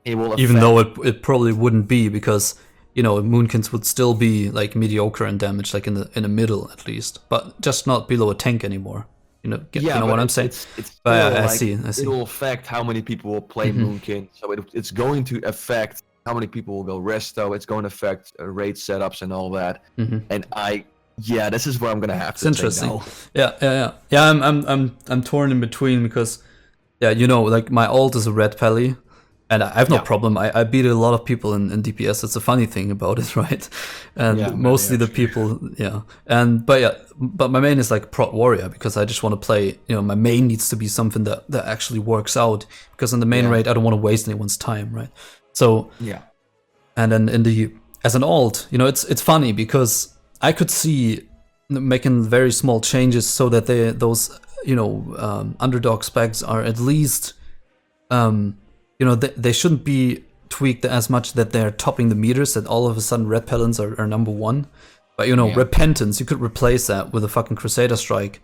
C: it will affect...
A: Even though it probably wouldn't be, because Moonkins would still be like mediocre in damage, like in the middle at least, but just not below a tank anymore. You know what I'm saying?
C: It's
A: I see.
C: It will affect how many people will play Moonkin, so it's going to affect how many people will go resto. It's going to affect raid setups and all that. And this is where I'm gonna have to.
A: It's interesting. No. Yeah. I'm torn in between because, like my ult is a red pally, and I have no problem. I beat a lot of people in DPS. It's a funny thing about it, right? And mostly the people, but my main is like prot warrior because I just want to play. My main needs to be something that actually works out, because in the main raid I don't want to waste anyone's time, right? So and then as an alt, it's funny because I could see making very small changes so that those underdog specs are at least they shouldn't be tweaked as much that they're topping the meters, that all of a sudden red pellets are number one. But repentance, you could replace that with a fucking Crusader strike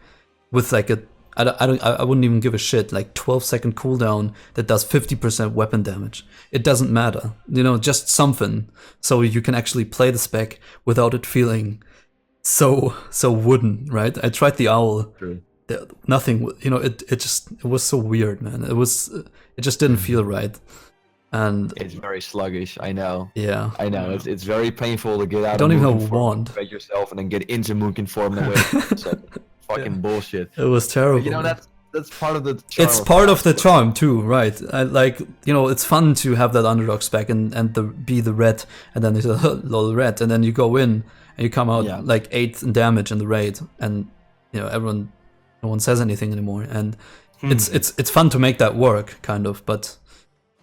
A: with like I wouldn't even give a shit, like 12-second cooldown that does 50% weapon damage. It doesn't matter, just something so you can actually play the spec without it feeling so wooden, right? I tried the owl.
C: True.
A: Nothing, it was so weird, man. It just didn't feel right, and
C: it's very sluggish. I know.
A: Yeah,
C: I know. It's very painful to get out.
A: I don't
C: of
A: even
C: Moonkin
A: know
C: form,
A: wand.
C: break yourself, and then get into Moonkin form and away. Fucking bullshit.
A: It was terrible.
C: But, that's part of the charm.
A: It's part of the charm too, right? I like, it's fun to have that underdog spec and be the red, and then it's a lol red, and then you go in and you come out like 8th in damage in the raid, and no one says anything anymore, and it's fun to make that work, kind of. But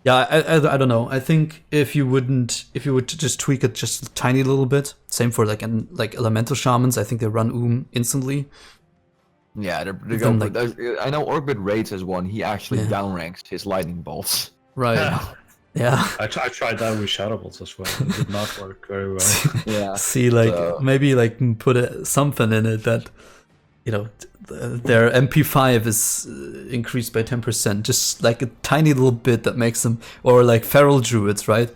A: I don't know. I think if you would just tweak it just a tiny little bit, same for like elemental shamans. I think they run instantly.
C: Yeah, they're going. I know Orbit Raids has one. He actually downranks his lightning bolts.
A: Right. Yeah.
B: I tried that with shadow bolts as well. It did not work very well.
A: See, maybe put something in it that their MP5 is increased by 10%, just like a tiny little bit that makes them, or like feral druids, right?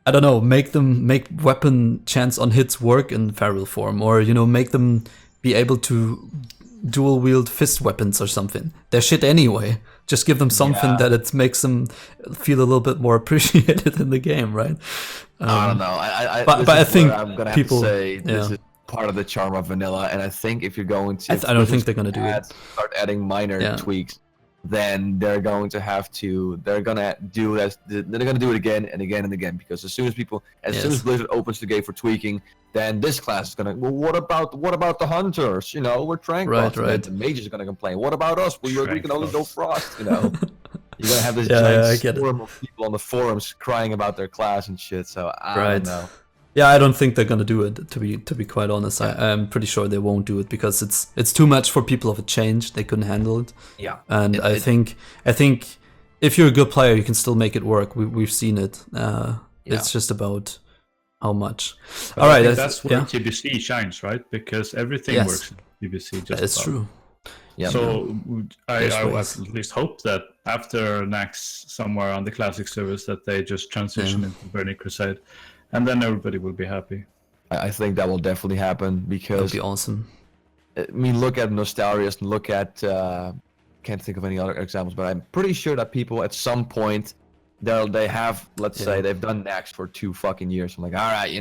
A: I don't know, make weapon chance on hits work in feral form, or make them be able to dual wield fist weapons or something. They're shit anyway. Just give them something that it makes them feel a little bit more appreciated in the game, right?
C: I don't know.
A: But I think
C: I'm gonna
A: people
C: have to say this is part of the charm of vanilla, and I think if you're going to,
A: I don't think they're gonna do it.
C: Start adding minor tweaks, then they're going to have to. They're gonna do this. They're gonna do it again and again and again, because as soon as Blizzard opens the gate for tweaking, then this class is gonna. Well, what about the hunters? We're trank bots.
A: Right.
C: The mages are gonna complain. What about us? We can only go frost. You're gonna have this giant swarm of people on the forums crying about their class and shit. So I don't know.
A: Yeah, I don't think they're gonna do it. To be quite honest, I'm pretty sure they won't do it, because it's too much for people of a change. They couldn't handle it.
C: Yeah,
A: and I think if you're a good player, you can still make it work. We've seen it. It's just about how much.
B: But
A: all right,
B: that's where TBC shines, right? Because everything works in TBC.
A: It's true.
B: Yeah. So I at least hope that after Naxx, somewhere on the classic service, that they just transition into Burning Crusade. And then everybody will be happy.
C: I think that will definitely happen, because
A: that'd be awesome.
C: I mean, look at Nostalrius and look at can't think of any other examples, but I'm pretty sure that people at some point they have, let's say they've done Naxx for 2 fucking years. I'm like, all right,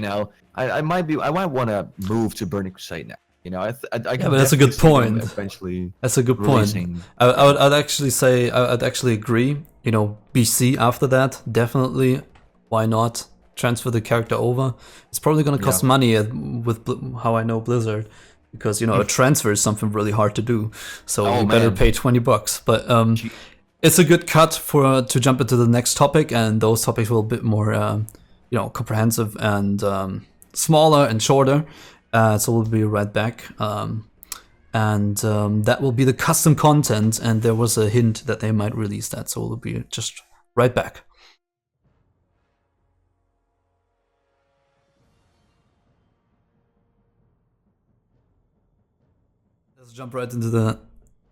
C: I might want to move to Burning Crusade now. I
A: but that's a good point.
C: Eventually,
A: that's a good point. I'd actually say I'd actually agree. BC after that, definitely. Why not? Transfer the character over. It's probably going to cost money with how I know Blizzard, because a transfer is something really hard to do. So you better pay $20. But it's a good cut to jump into the next topic, and those topics will be a bit more comprehensive and smaller and shorter. So we'll be right back. And that will be the custom content, and there was a hint that they might release that, so we'll be just right back. Let's jump right into the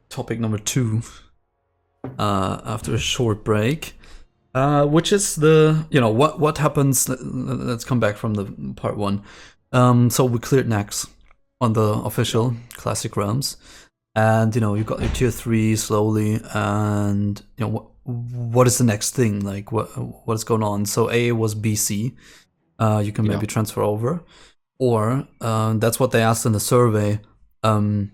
A: topic number 2. after a short break, which is the what happens. Let's come back from the part 1. So we cleared Naxx on the official classic realms, and you got your tier 3 slowly, and what is the next thing, like what's going on? So A was BC. You can maybe transfer over, or that's what they asked in the survey. Do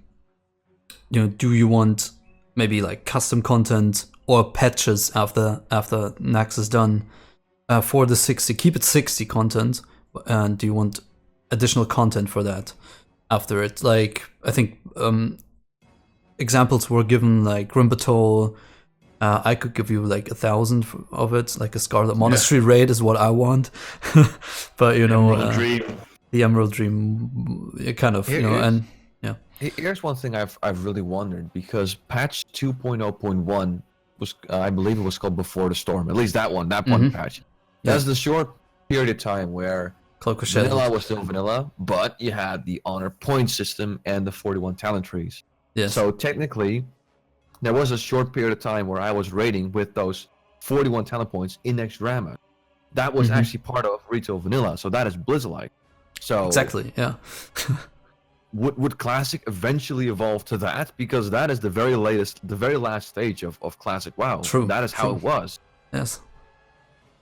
A: you want maybe like custom content or patches after Naxx is done for the 60? Keep it 60 content, and do you want additional content for that after it? Like, I think examples were given, like Grimbatol. I could give you like 1,000 of it, like a Scarlet Monastery raid is what I want. But
B: Emerald Dream.
A: The Emerald Dream, kind of, and yeah.
C: Here's one thing I've really wondered, because patch 2.0.1 was, I believe it was called Before the Storm. At least that one patch. That's the short period of time where vanilla was still vanilla, but you had the honor point system and the 41 talent trees.
A: Yes.
C: So technically, there was a short period of time where I was raiding with those 41 talent points in next Rama. That was actually part of retail vanilla, so that is Blizzard-like. So
A: exactly, yeah.
C: would Classic eventually evolve to that? Because that is the very last stage of Classic WoW.
A: True.
C: That is how it was.
A: Yes.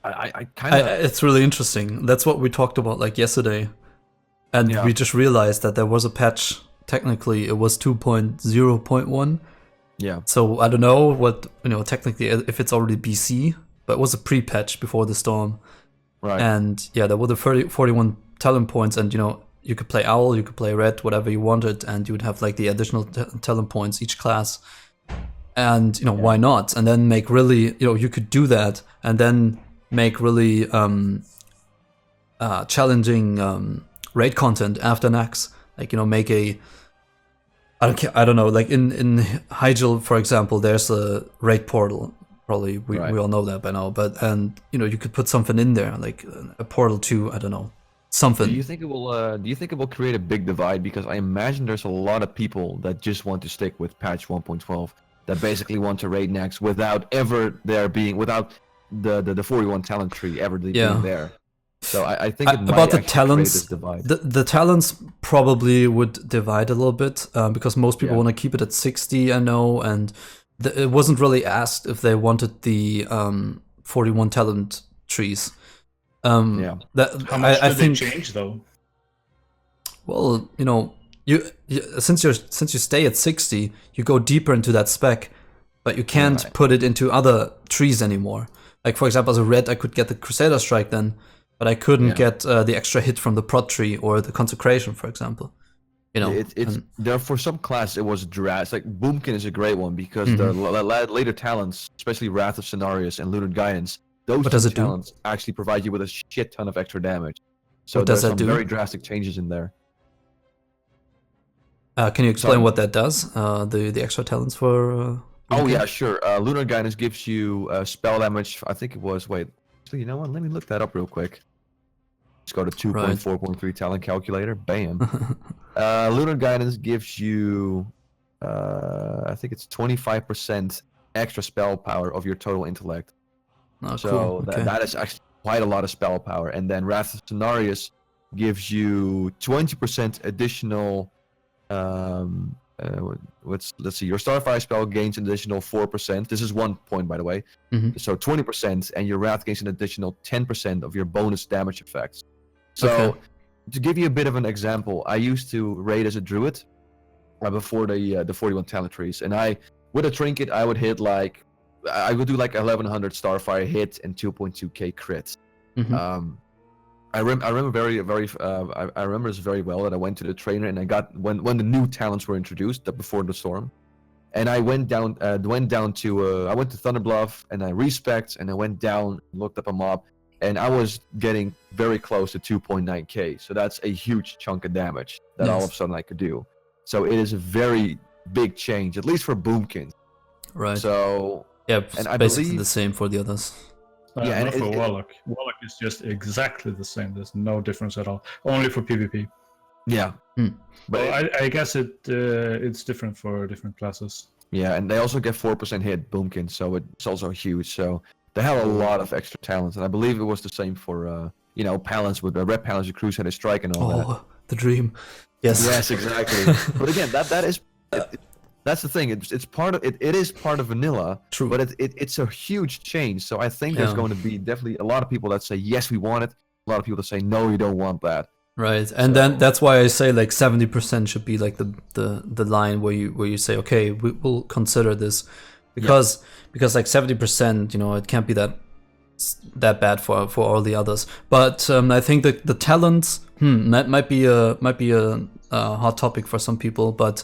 C: I kind of.
A: It's really interesting. That's what we talked about like yesterday, and we just realized that there was a patch. Technically, it was 2.0.1.
C: Yeah.
A: So I don't know what technically if it's already BC, but it was a pre-patch before the storm.
C: Right.
A: And there were the 41 talent points, and you could play Owl, you could play Red, whatever you wanted, and you would have like the additional talent points each class. And why not? And then make really you could do that, and then make really challenging raid content after Naxx. Like make a I don't know, like in Hyjal, for example, there's a raid portal. Probably we all know that by now, but you could put something in there, like a portal to, I don't know, something.
C: Do you think it will create a big divide? Because I imagine there's a lot of people that just want to stick with patch 1.12, that basically want to raid Naxx without the 41 talent tree ever being there. So I think it might
A: about the
C: create
A: talents,
C: this divide.
A: The talents probably would divide a little bit, because most people want to keep it at 60, I know, and it wasn't really asked if they wanted the 41 talent trees.
B: How much did they change though?
A: Well, you since you stay at 60, you go deeper into that spec, but you can't put it into other trees anymore. Like, for example, as a red, I could get the Crusader Strike then, but I couldn't get the extra hit from the prot tree or the consecration, for example.
C: It's there for some classes. It was drastic. Like Moonkin is a great one because the later talents, especially Wrath of Cenarius and Lunar Guidance, those talents actually provide you with a shit ton of extra damage. So there's some very drastic changes in there.
A: Can you explain what that does? The extra talents for.
C: Yeah, sure. Lunar Guidance gives you spell damage. I think it was. Wait, so you know what? Let me look that up real quick. Just go to 2.4.3 talent calculator. Bam. Lunar Guidance gives you, I think it's 25% extra spell power of your total intellect.
A: Cool.
C: That is actually quite a lot of spell power. And then Wrath of Cenarius gives you 20% additional. Let's see. Your Starfire spell gains an additional 4%. This is 1 point, by the way. So 20%, and your Wrath gains an additional 10% of your bonus damage effects. So, to give you a bit of an example, I used to raid as a Druid before the 41 talent trees, and with a trinket I would hit I would do 1100 Starfire hit and 2.2k crits. I remember I remember this very well, that I went to the trainer and I got when the new talents were introduced, before the storm, and I went down to I went to Thunderbluff and I respect, and I went down, looked up a mob, and I was getting very close to 2.9k. So that's a huge chunk of damage that all of a sudden I could do. So it is a very big change, at least for Moonkins.
A: Right.
C: So
A: and I basically believe the same for the others.
B: And for Warlock. Warlock is just exactly the same. There's no difference at all. Only for PvP.
C: Yeah.
B: But I guess it's different for different classes.
C: Yeah, and they also get 4% hit Moonkin, so it's also huge. So they have a lot of extra talents, and I believe it was the same for Palance with the red Palance, Crusader Strike, and all that.
A: Oh, the dream. Yes.
C: Yes, exactly. But again, that is that's the thing. It's part of it. It is part of vanilla.
A: True.
C: But it's a huge change. So I think there's going to be definitely a lot of people that say yes, we want it. A lot of people that say no, you don't want that.
A: Right, and then that's why I say like 70% should be like the line where you say, okay, we will consider this, because like 70%, it can't be that bad for all the others. But I think that the talents, that might be a hot topic for some people, but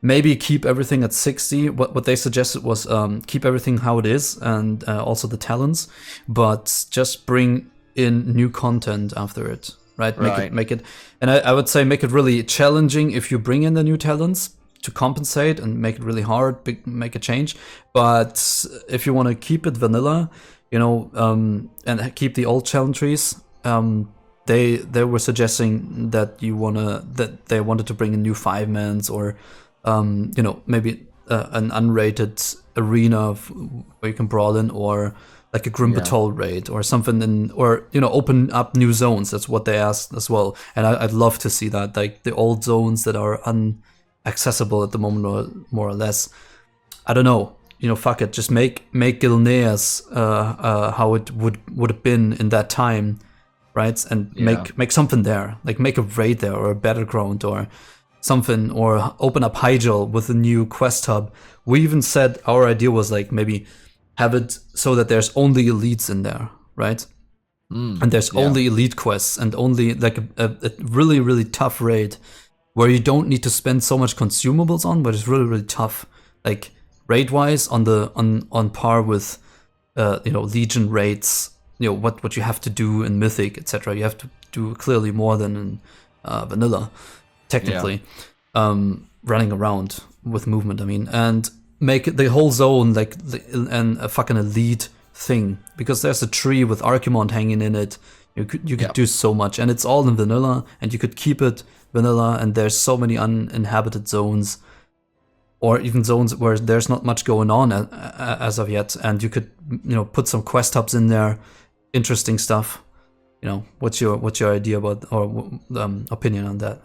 A: maybe keep everything at 60. What they suggested was keep everything how it is, and also the talents, but just bring in new content after it, right? Make it, and I would say make it really challenging if you bring in the new talents to compensate, and make it really hard, make a change. But if you want to keep it vanilla, and keep the old challenge trees, they were suggesting that they wanted to bring in new 5-mans, or maybe an unrated arena where you can brawl in, or like a Grim Patrol raid or something, or open up new zones. That's what they asked as well, and I'd love to see that, like the old zones that are inaccessible at the moment, or more or less. I don't know. Fuck it. Just make Gilneas how it would have been in that time, right? And make something there, like make a raid there, or a battleground, or something, or open up Hyjal with a new quest hub. We even said our idea was like maybe have it so that there's only elites in there, right? And there's only elite quests, and only like a really, really tough raid where you don't need to spend so much consumables on, but it's really, really tough, like raid wise on par with Legion raids. What you have to do in Mythic, etc. You have to do clearly more than in vanilla, technically. Running around with movement, I mean, and make the whole zone like a fucking elite thing, because there's a tree with Archimond hanging in it. You could do so much, and it's all in vanilla, and you could keep it vanilla, and there's so many uninhabited zones, or even zones where there's not much going on as of yet, and you could put some quest hubs in there, interesting stuff. What's your idea about, or opinion on that?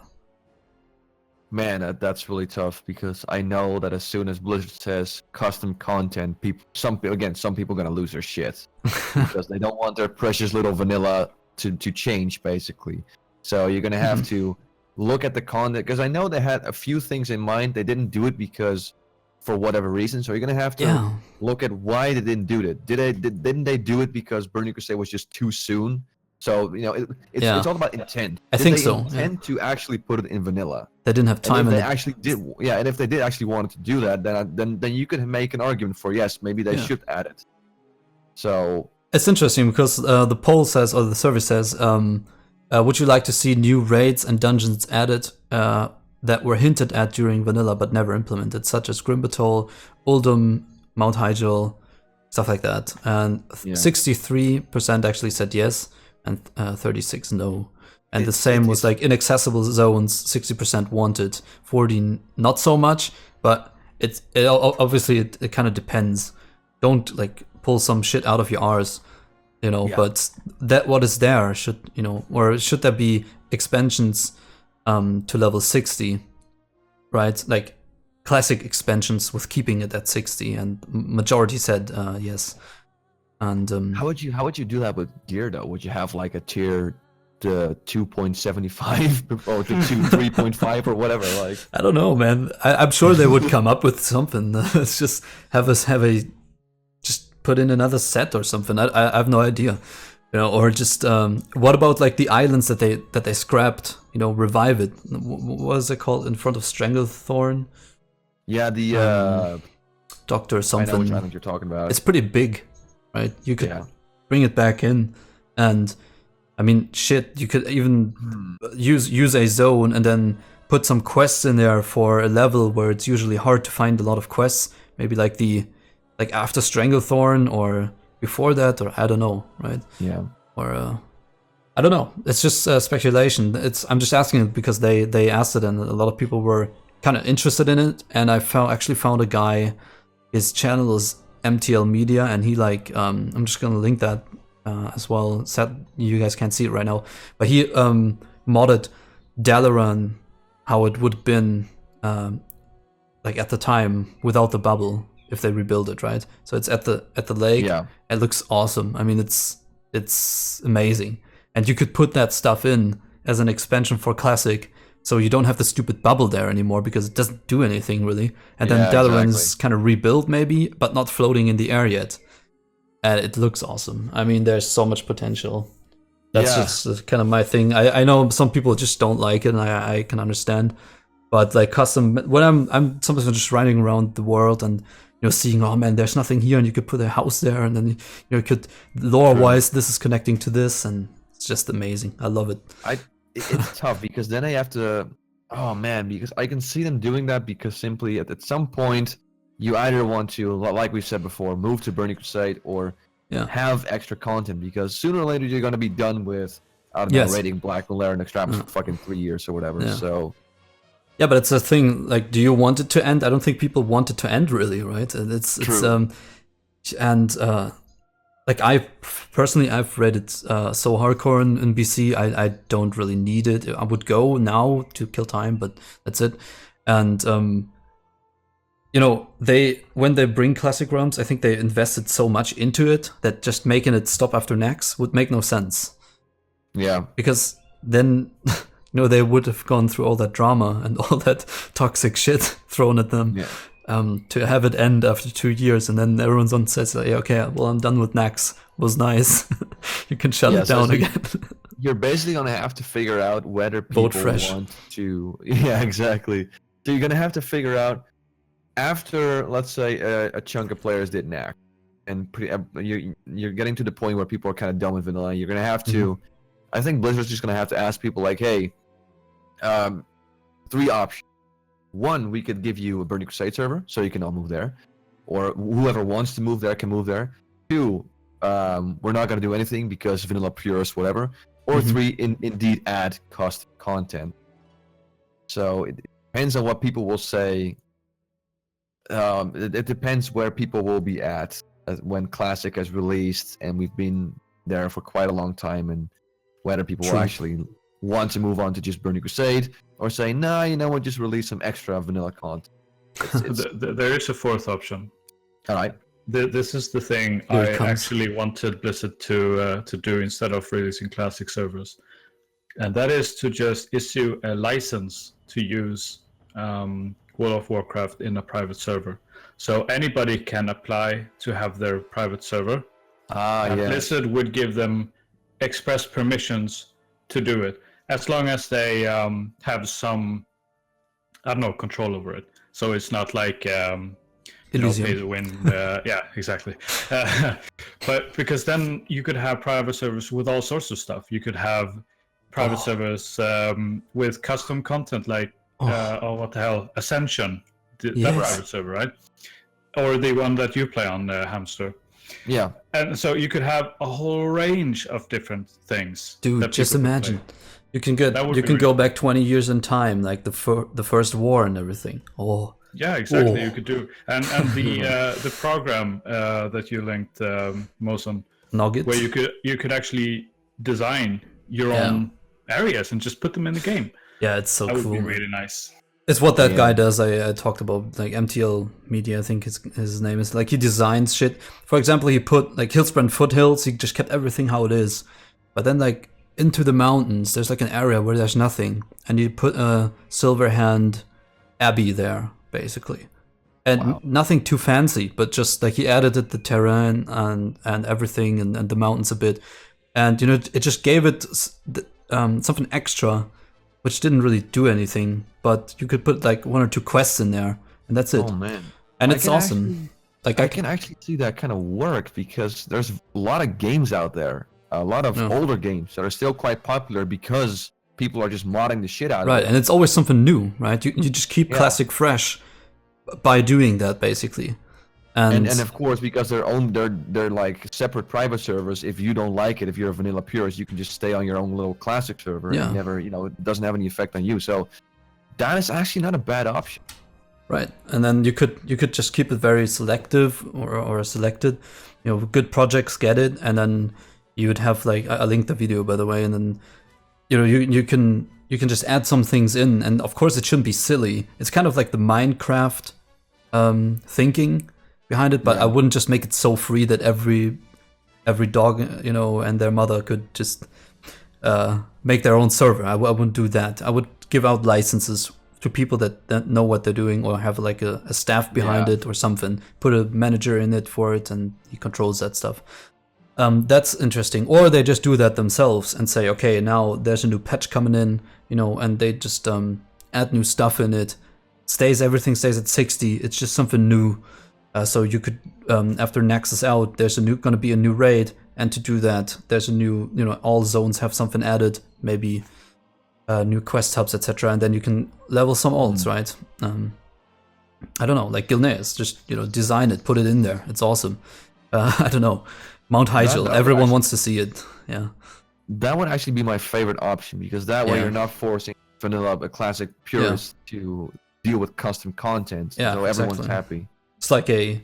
C: Man, that's really tough, because I know that as soon as Blizzard says custom content, some people are gonna lose their shit because they don't want their precious little vanilla to change, basically. So you're gonna have to look at the content, because I know they had a few things in mind. They didn't do it because for whatever reason. So you're gonna have to look at why they didn't do it. Didn't they do it because Burning Crusade was just too soon? So it's all about intent.
A: I think so.
C: Intent to actually put it in vanilla.
A: They didn't have time.
C: And if they actually did, and if they did actually want to do that, then you could make an argument for yes, maybe they should add it. So
A: it's interesting because the poll says, or the survey says, would you like to see new raids and dungeons added that were hinted at during vanilla but never implemented, such as Grim Patrol, Uldum, Mount Hyjal, stuff like that? And 63% actually said yes, and 36 no. And the same was like inaccessible zones, 60% wanted, 40 not so much, but it obviously kind of depends. Don't like pull some shit out of your arse, but that what is there should, or should there be expansions to level 60, right? Like classic expansions with keeping it at 60, and majority said yes. And
C: how would you do that with gear though? Would you have like a tier to 2.75 or to 3.5 or whatever? Like,
A: I don't know, man. I'm sure they would come up with something. Let's just just put in another set or something. I have no idea, or just what about like the islands that they scrapped? Revive it. What is it called in front of Stranglethorn?
C: Yeah, the
A: Doctor something.
C: I know which island you're talking about.
A: It's pretty big, right? You could bring it back in, and I mean, shit, you could even use a zone and then put some quests in there for a level where it's usually hard to find a lot of quests. Maybe like after Stranglethorn or before that, or I don't know, right?
C: Yeah.
A: Or I don't know. It's just speculation. I'm just asking it because they asked it, and a lot of people were kind of interested in it, and I actually found a guy. His channel is MTL Media, and he like I'm just gonna link that as well. Sad you guys can't see it right now, but he modded Dalaran how it would have been like at the time without the bubble if they rebuild it, right? So it's at the lake.
C: Yeah.
A: It looks awesome. I mean, it's amazing, and you could put that stuff in as an expansion for Classic. So you don't have the stupid bubble there anymore because it doesn't do anything really. And then Dalaran's kind of rebuilt maybe, but not floating in the air yet. And it looks awesome. I mean, there's so much potential. That's just kind of my thing. I know some people just don't like it, and I can understand. But like custom, when I'm sometimes just riding around the world and seeing, oh man, there's nothing here, and you could put a house there, and then you could lore-wise, this is connecting to this, and it's just amazing. I love it.
C: It's tough because then I have to, because I can see them doing that because simply at some point you either want to, like we said before, move to Burning Crusade or have extra content because sooner or later you're going to be done with, I don't know, raiding Black Malaria and Extraps for fucking 3 years or whatever.
A: Yeah.
C: So.
A: Yeah, but it's a thing, like, do you want it to end? I don't think people want it to end really, right?
C: True.
A: Like I've read it so hardcore in BC. I don't really need it. I would go now to kill time, but that's it. And when they bring Classic realms, I think they invested so much into it that just making it stop after Naxx would make no sense.
C: Yeah,
A: because then they would have gone through all that drama and all that toxic shit thrown at them.
C: Yeah.
A: To have it end after 2 years, and then everyone's on says, okay, well, I'm done with Naxx. Was nice. You can shut it down again.
C: You're basically gonna have to figure out whether people want to. Yeah, exactly. So you're gonna have to figure out after, let's say, a chunk of players did Naxx, and you're getting to the point where people are kind of done with vanilla. You're gonna have to. I think Blizzard's just gonna have to ask people like, hey, 3 options. 1, we could give you a Burning Crusade server, so you can all move there. Or whoever wants to move there can move there. 2, we're not going to do anything because vanilla purist, whatever. Or 3, indeed add custom content. So it depends on what people will say. It depends where people will be at when Classic is released, and we've been there for quite a long time, and whether people will actually want to move on to just Burning Crusade, or say, nah, we'll just release some extra vanilla content.
B: There is a 4th option.
C: All right.
B: This is the thing I actually wanted Blizzard to do instead of releasing Classic servers. And that is to just issue a license to use World of Warcraft in a private server. So anybody can apply to have their private server. Blizzard would give them express permissions to do it, as long as they have some, I don't know, control over it. So it's not like
A: Elysium.
B: pay to win. Yeah, exactly. But because then you could have private servers with all sorts of stuff. You could have private servers with custom content, like what the hell, Ascension, that private server, right? Or the one that you play on, Hamster.
C: Yeah.
B: And so you could have a whole range of different things.
A: Dude, just imagine. You can go back 20 years in time, like the first war and everything. Oh.
B: Yeah, exactly. You could do, and the program that you linked, Mowsen,
A: Nuggets,
B: where you could actually design your own areas and just put them in the game.
A: Yeah, it's so
B: cool. That would be really nice.
A: It's what that guy does. I talked about, like MTL Media, I think his name is. Like he designs shit. For example, he put like Hillsbrand foothills. He just kept everything how it is, but then like into the mountains, there's like an area where there's nothing, and you put a Silverhand Abbey there, basically, and nothing too fancy, but just like he edited the terrain and everything and the mountains a bit, and it just gave it something extra, which didn't really do anything, but you could put like 1 or 2 quests in there, and that's it.
C: Oh man,
A: and it's awesome.
C: I can actually see that kind of work because there's a lot of games out there, a lot of older games that are still quite popular because people are just modding the shit out of it.
A: Right, and it's always something new, right? You just keep Classic fresh by doing that, basically. And
C: of course, because they're like separate private servers. If you don't like it, if you're a vanilla purist, you can just stay on your own little Classic server and never, it doesn't have any effect on you. So that is actually not a bad option.
A: Right, and then you could just keep it very selective or selected. You know, good projects get it, and then you would have like I linked the video by the way, and then you know you can just add some things in, and of course it shouldn't be silly. It's kind of like the Minecraft thinking behind it, but I wouldn't just make it so free that every dog, you know, and their mother could just make their own server. I wouldn't do that. I would give out licenses to people that know what they're doing, or have like a staff behind it or something. Put a manager in it for it, and he controls that stuff. That's interesting. Or they just do that themselves and say, okay, now there's a new patch coming in, you know, and they just add new stuff in it. Everything stays at 60. It's just something new. So you could, after Naxx is out, there's gonna be a new raid, and to do that, there's a new, you know, all zones have something added, maybe new quest hubs, etc., and then you can level some alts, right? I don't know, like Gilneas, just, you know, design it, put it in there. It's awesome. I don't know, Mount Hyjal, everyone wants to see it. Yeah,
C: that would actually be my favorite option, because that way you're not forcing vanilla a classic purist to deal with custom content, so everyone's happy.
A: It's like a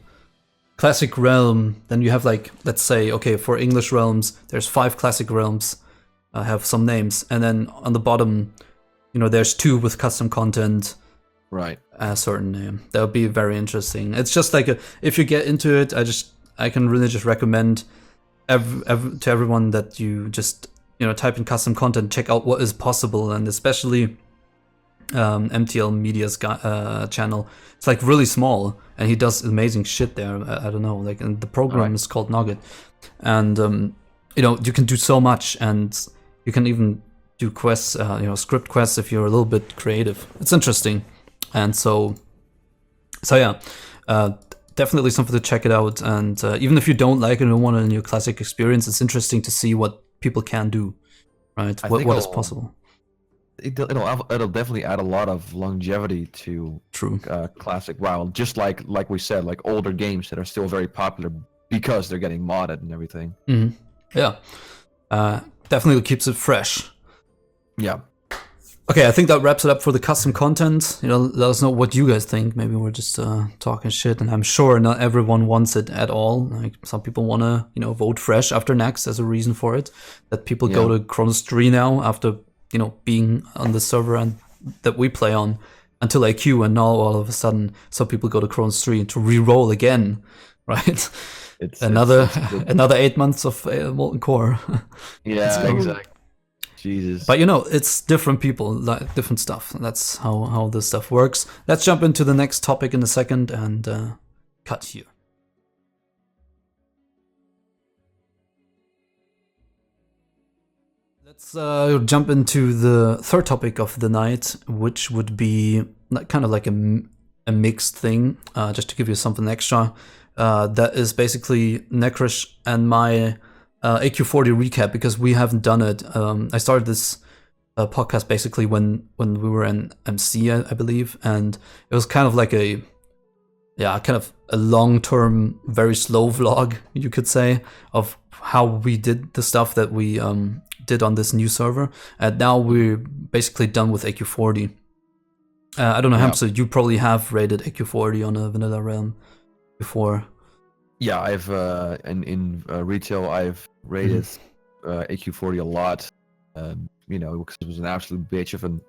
A: classic realm. Then you have like, let's say, okay, for English realms, there's 5 classic realms. Have some names, and then on the bottom, you know, there's 2 with custom content,
C: right?
A: A certain name. That would be very interesting. It's just like if you get into it, I can really just recommend to everyone that you just, you know, type in custom content, check out what is possible, and especially MTL Media's channel. It's like really small, and he does amazing shit there. I don't know, like, and the program is called Nugget, and you know, you can do so much, and you can even do quests, you know, script quests if you're a little bit creative. It's interesting, and so yeah, definitely something to check it out. And even if you don't like it and don't want a new classic experience, it's interesting to see what people can do, right? What is possible.
C: It'll definitely add a lot of longevity to classic WoW. Just like we said, like older games that are still very popular because they're getting modded and everything.
A: Mm-hmm. Yeah, definitely keeps it fresh.
C: Yeah.
A: Okay, I think that wraps it up for the custom content. You know, let us know what you guys think. Maybe we're just talking shit, and I'm sure not everyone wants it at all. Like, some people want to, you know, vote fresh after Naxx. There's a reason for it. That people go to Kronos 3 now after, you know, being on the server and that we play on until AQ, and now all of a sudden some people go to Kronos 3 to re-roll again, right? It's another 8 months of Molten Core.
C: Yeah, exactly. Jesus.
A: But you know, it's different people, like different stuff. That's how this stuff works. Let's jump into the next topic in a second, and cut here. Let's jump into the third topic of the night, which would be kind of like a mixed thing, just to give you something extra. That is basically Necrosh and my AQ40 recap, because we haven't done it. I started this podcast basically when we were in MC, I believe, and it was kind of like a long-term, very slow vlog, you could say, of how we did the stuff that we did on this new server. And now we're basically done with AQ40. I don't know, Hamster, you probably have rated AQ40 on a vanilla realm before.
C: Yeah, I've in retail I've rated AQ40 a lot. You know, because it was an absolute bitch of an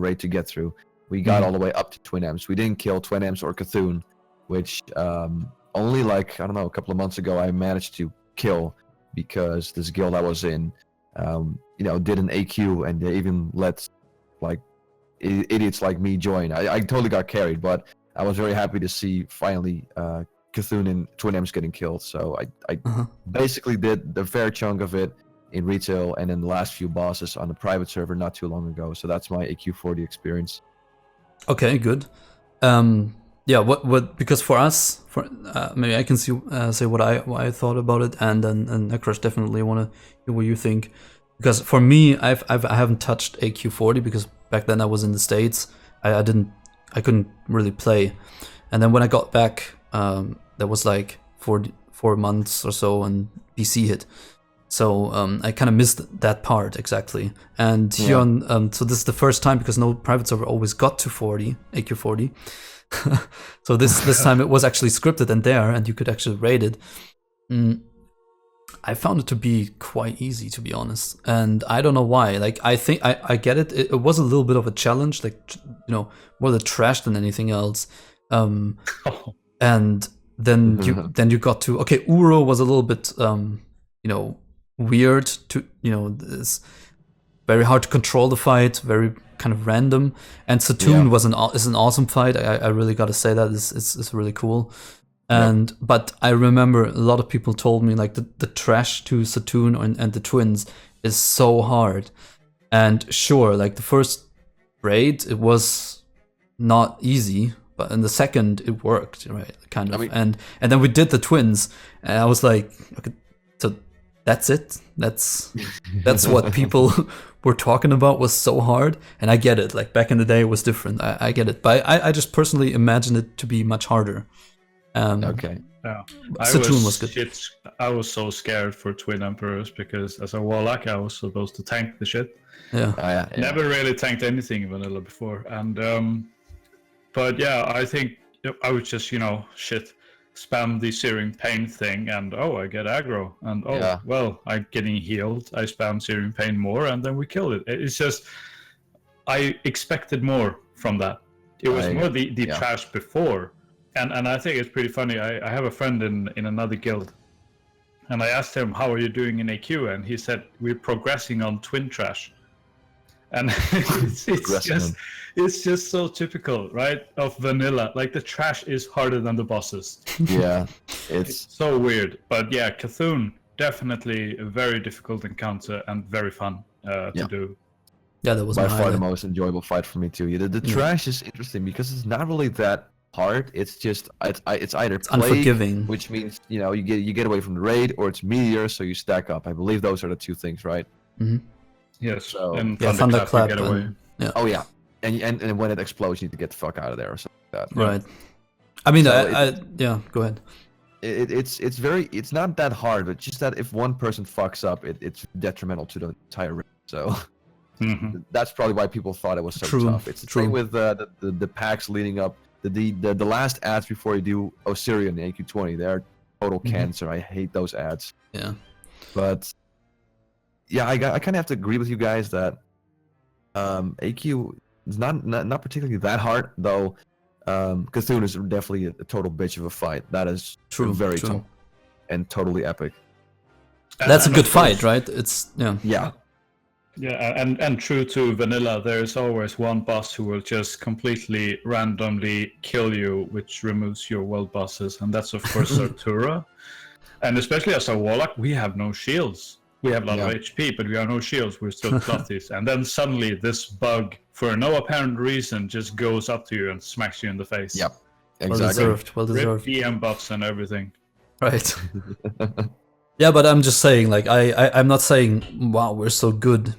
C: raid to get through. We got all the way up to Twin M's. We didn't kill Twin M's or Cthulhu, which only like, I don't know, a couple of months ago I managed to kill, because this guild I was in, you know, did an AQ, and they even let like idiots like me join. I totally got carried, but I was very happy to see finally Cthulhu and Twin M's getting killed. So I basically did the fair chunk of it in retail, and then the last few bosses on the private server not too long ago. So that's my AQ40 experience. Okay,
A: good. Yeah, what because for us, maybe I can say what I thought about it, and Necrosh definitely want to hear what you think. Because for me, I haven't touched AQ40 because back then I was in the States. I couldn't really play, and then when I got back, that was like 4 months or so, and PC hit. So I kind of missed that part exactly. And here on, so this is the first time, because no private server always got to 40, AQ 40. So this time it was actually scripted and there, and you could actually raid it. I found it to be quite easy, to be honest, and I don't know why. Like, I think I get it. It was a little bit of a challenge, like, you know, more the trash than anything else. And then you got to, okay, Uro was a little bit you know, weird to, you know, it's very hard to control the fight, very kind of random. And Satoon is an awesome fight. I really got to say that it's really cool. And but I remember a lot of people told me like the trash to Satoon and the twins is so hard. And sure, like the first raid it was not easy, but in the second it worked, right? Kind of. I mean, and then we did the twins, and I was like, okay, so that's it. That's what people were talking about was so hard, and I get it. Like back in the day, it was different. I get it, but I just personally imagined it to be much harder.
C: Okay.
B: Yeah.
A: Satoon was good.
B: I was so scared for Twin Emperors because as a warlock, I was supposed to tank the shit.
A: Yeah.
B: Never really tanked anything in vanilla before, and but yeah, I think I would just spam the Searing Pain thing, and I get aggro, and well, I'm getting healed. I spam Searing Pain more, and then we kill it. It's just I expected more from that. It was more the trash before. And I think it's pretty funny. I have a friend in another guild, and I asked him, how are you doing in AQ? And he said, we're progressing on twin trash. And it's just so typical, right, of vanilla. Like the trash is harder than the bosses.
C: Yeah, it's
B: so weird. But yeah, Cthulhu, definitely a very difficult encounter and very fun to do.
A: Yeah, that was
C: by far the most enjoyable fight for me too. The trash is interesting because it's not really that hard. It's just it's either plague,
A: unforgiving,
C: which means you get away from the raid, or it's meteor, so you stack up. I believe those are the two things, right?
A: Mm-hmm.
B: Yes.
C: So,
B: and
A: thunderclap
B: get away.
C: Oh yeah, and when it explodes, you need to get the fuck out of there or something like that.
A: Right. I mean, so go ahead.
C: It's not that hard, but just that if one person fucks up, it's detrimental to the entire raid. So.
B: Mm-hmm.
C: That's probably why people thought it was so tough. It's the same with the packs leading up. The last ads before you do Osirian in AQ20, they're total cancer. I hate those ads.
A: Yeah.
C: But yeah, I kind of have to agree with you guys that AQ is not particularly that hard, though. Cthulhu is definitely a total bitch of a fight. That is very tough and totally epic.
A: That's a good fight, right? It's
C: Yeah.
B: Yeah, and true to vanilla, there's always one boss who will just completely randomly kill you, which removes your world bosses, and that's of course Sartura. And especially as a warlock, we have no shields. We have a lot of HP, but we have no shields. We're still clothies. And then suddenly this bug, for no apparent reason, just goes up to you and smacks you in the face.
C: Yep, exactly.
A: Well deserved.
B: Rip EM buffs and everything.
A: Right. Yeah, but I'm just saying, like, I'm not saying, wow, we're so good.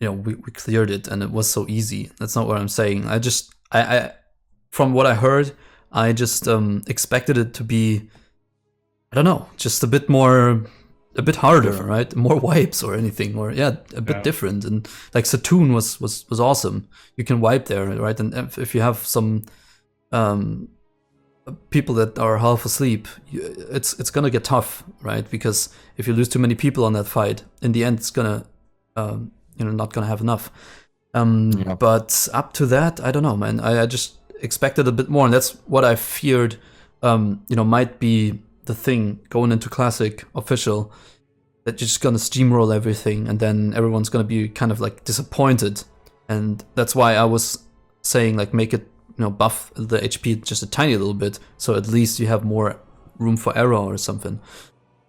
A: We cleared it and it was so easy. That's not what I'm saying. I from what I heard, I just expected it to be, I don't know, just a bit harder, right? More wipes or anything, or a bit different. And like Satoon was awesome. You can wipe there, right? And if you have some people that are half asleep, it's gonna get tough, right? Because if you lose too many people on that fight, in the end it's gonna not gonna have enough. But up to that, I don't know, man. I just expected a bit more, and that's what I feared might be the thing going into Classic official, that you're just gonna steamroll everything and then everyone's gonna be kind of like disappointed. And that's why I was saying, like, make it buff the HP just a tiny little bit, so at least you have more room for error or something.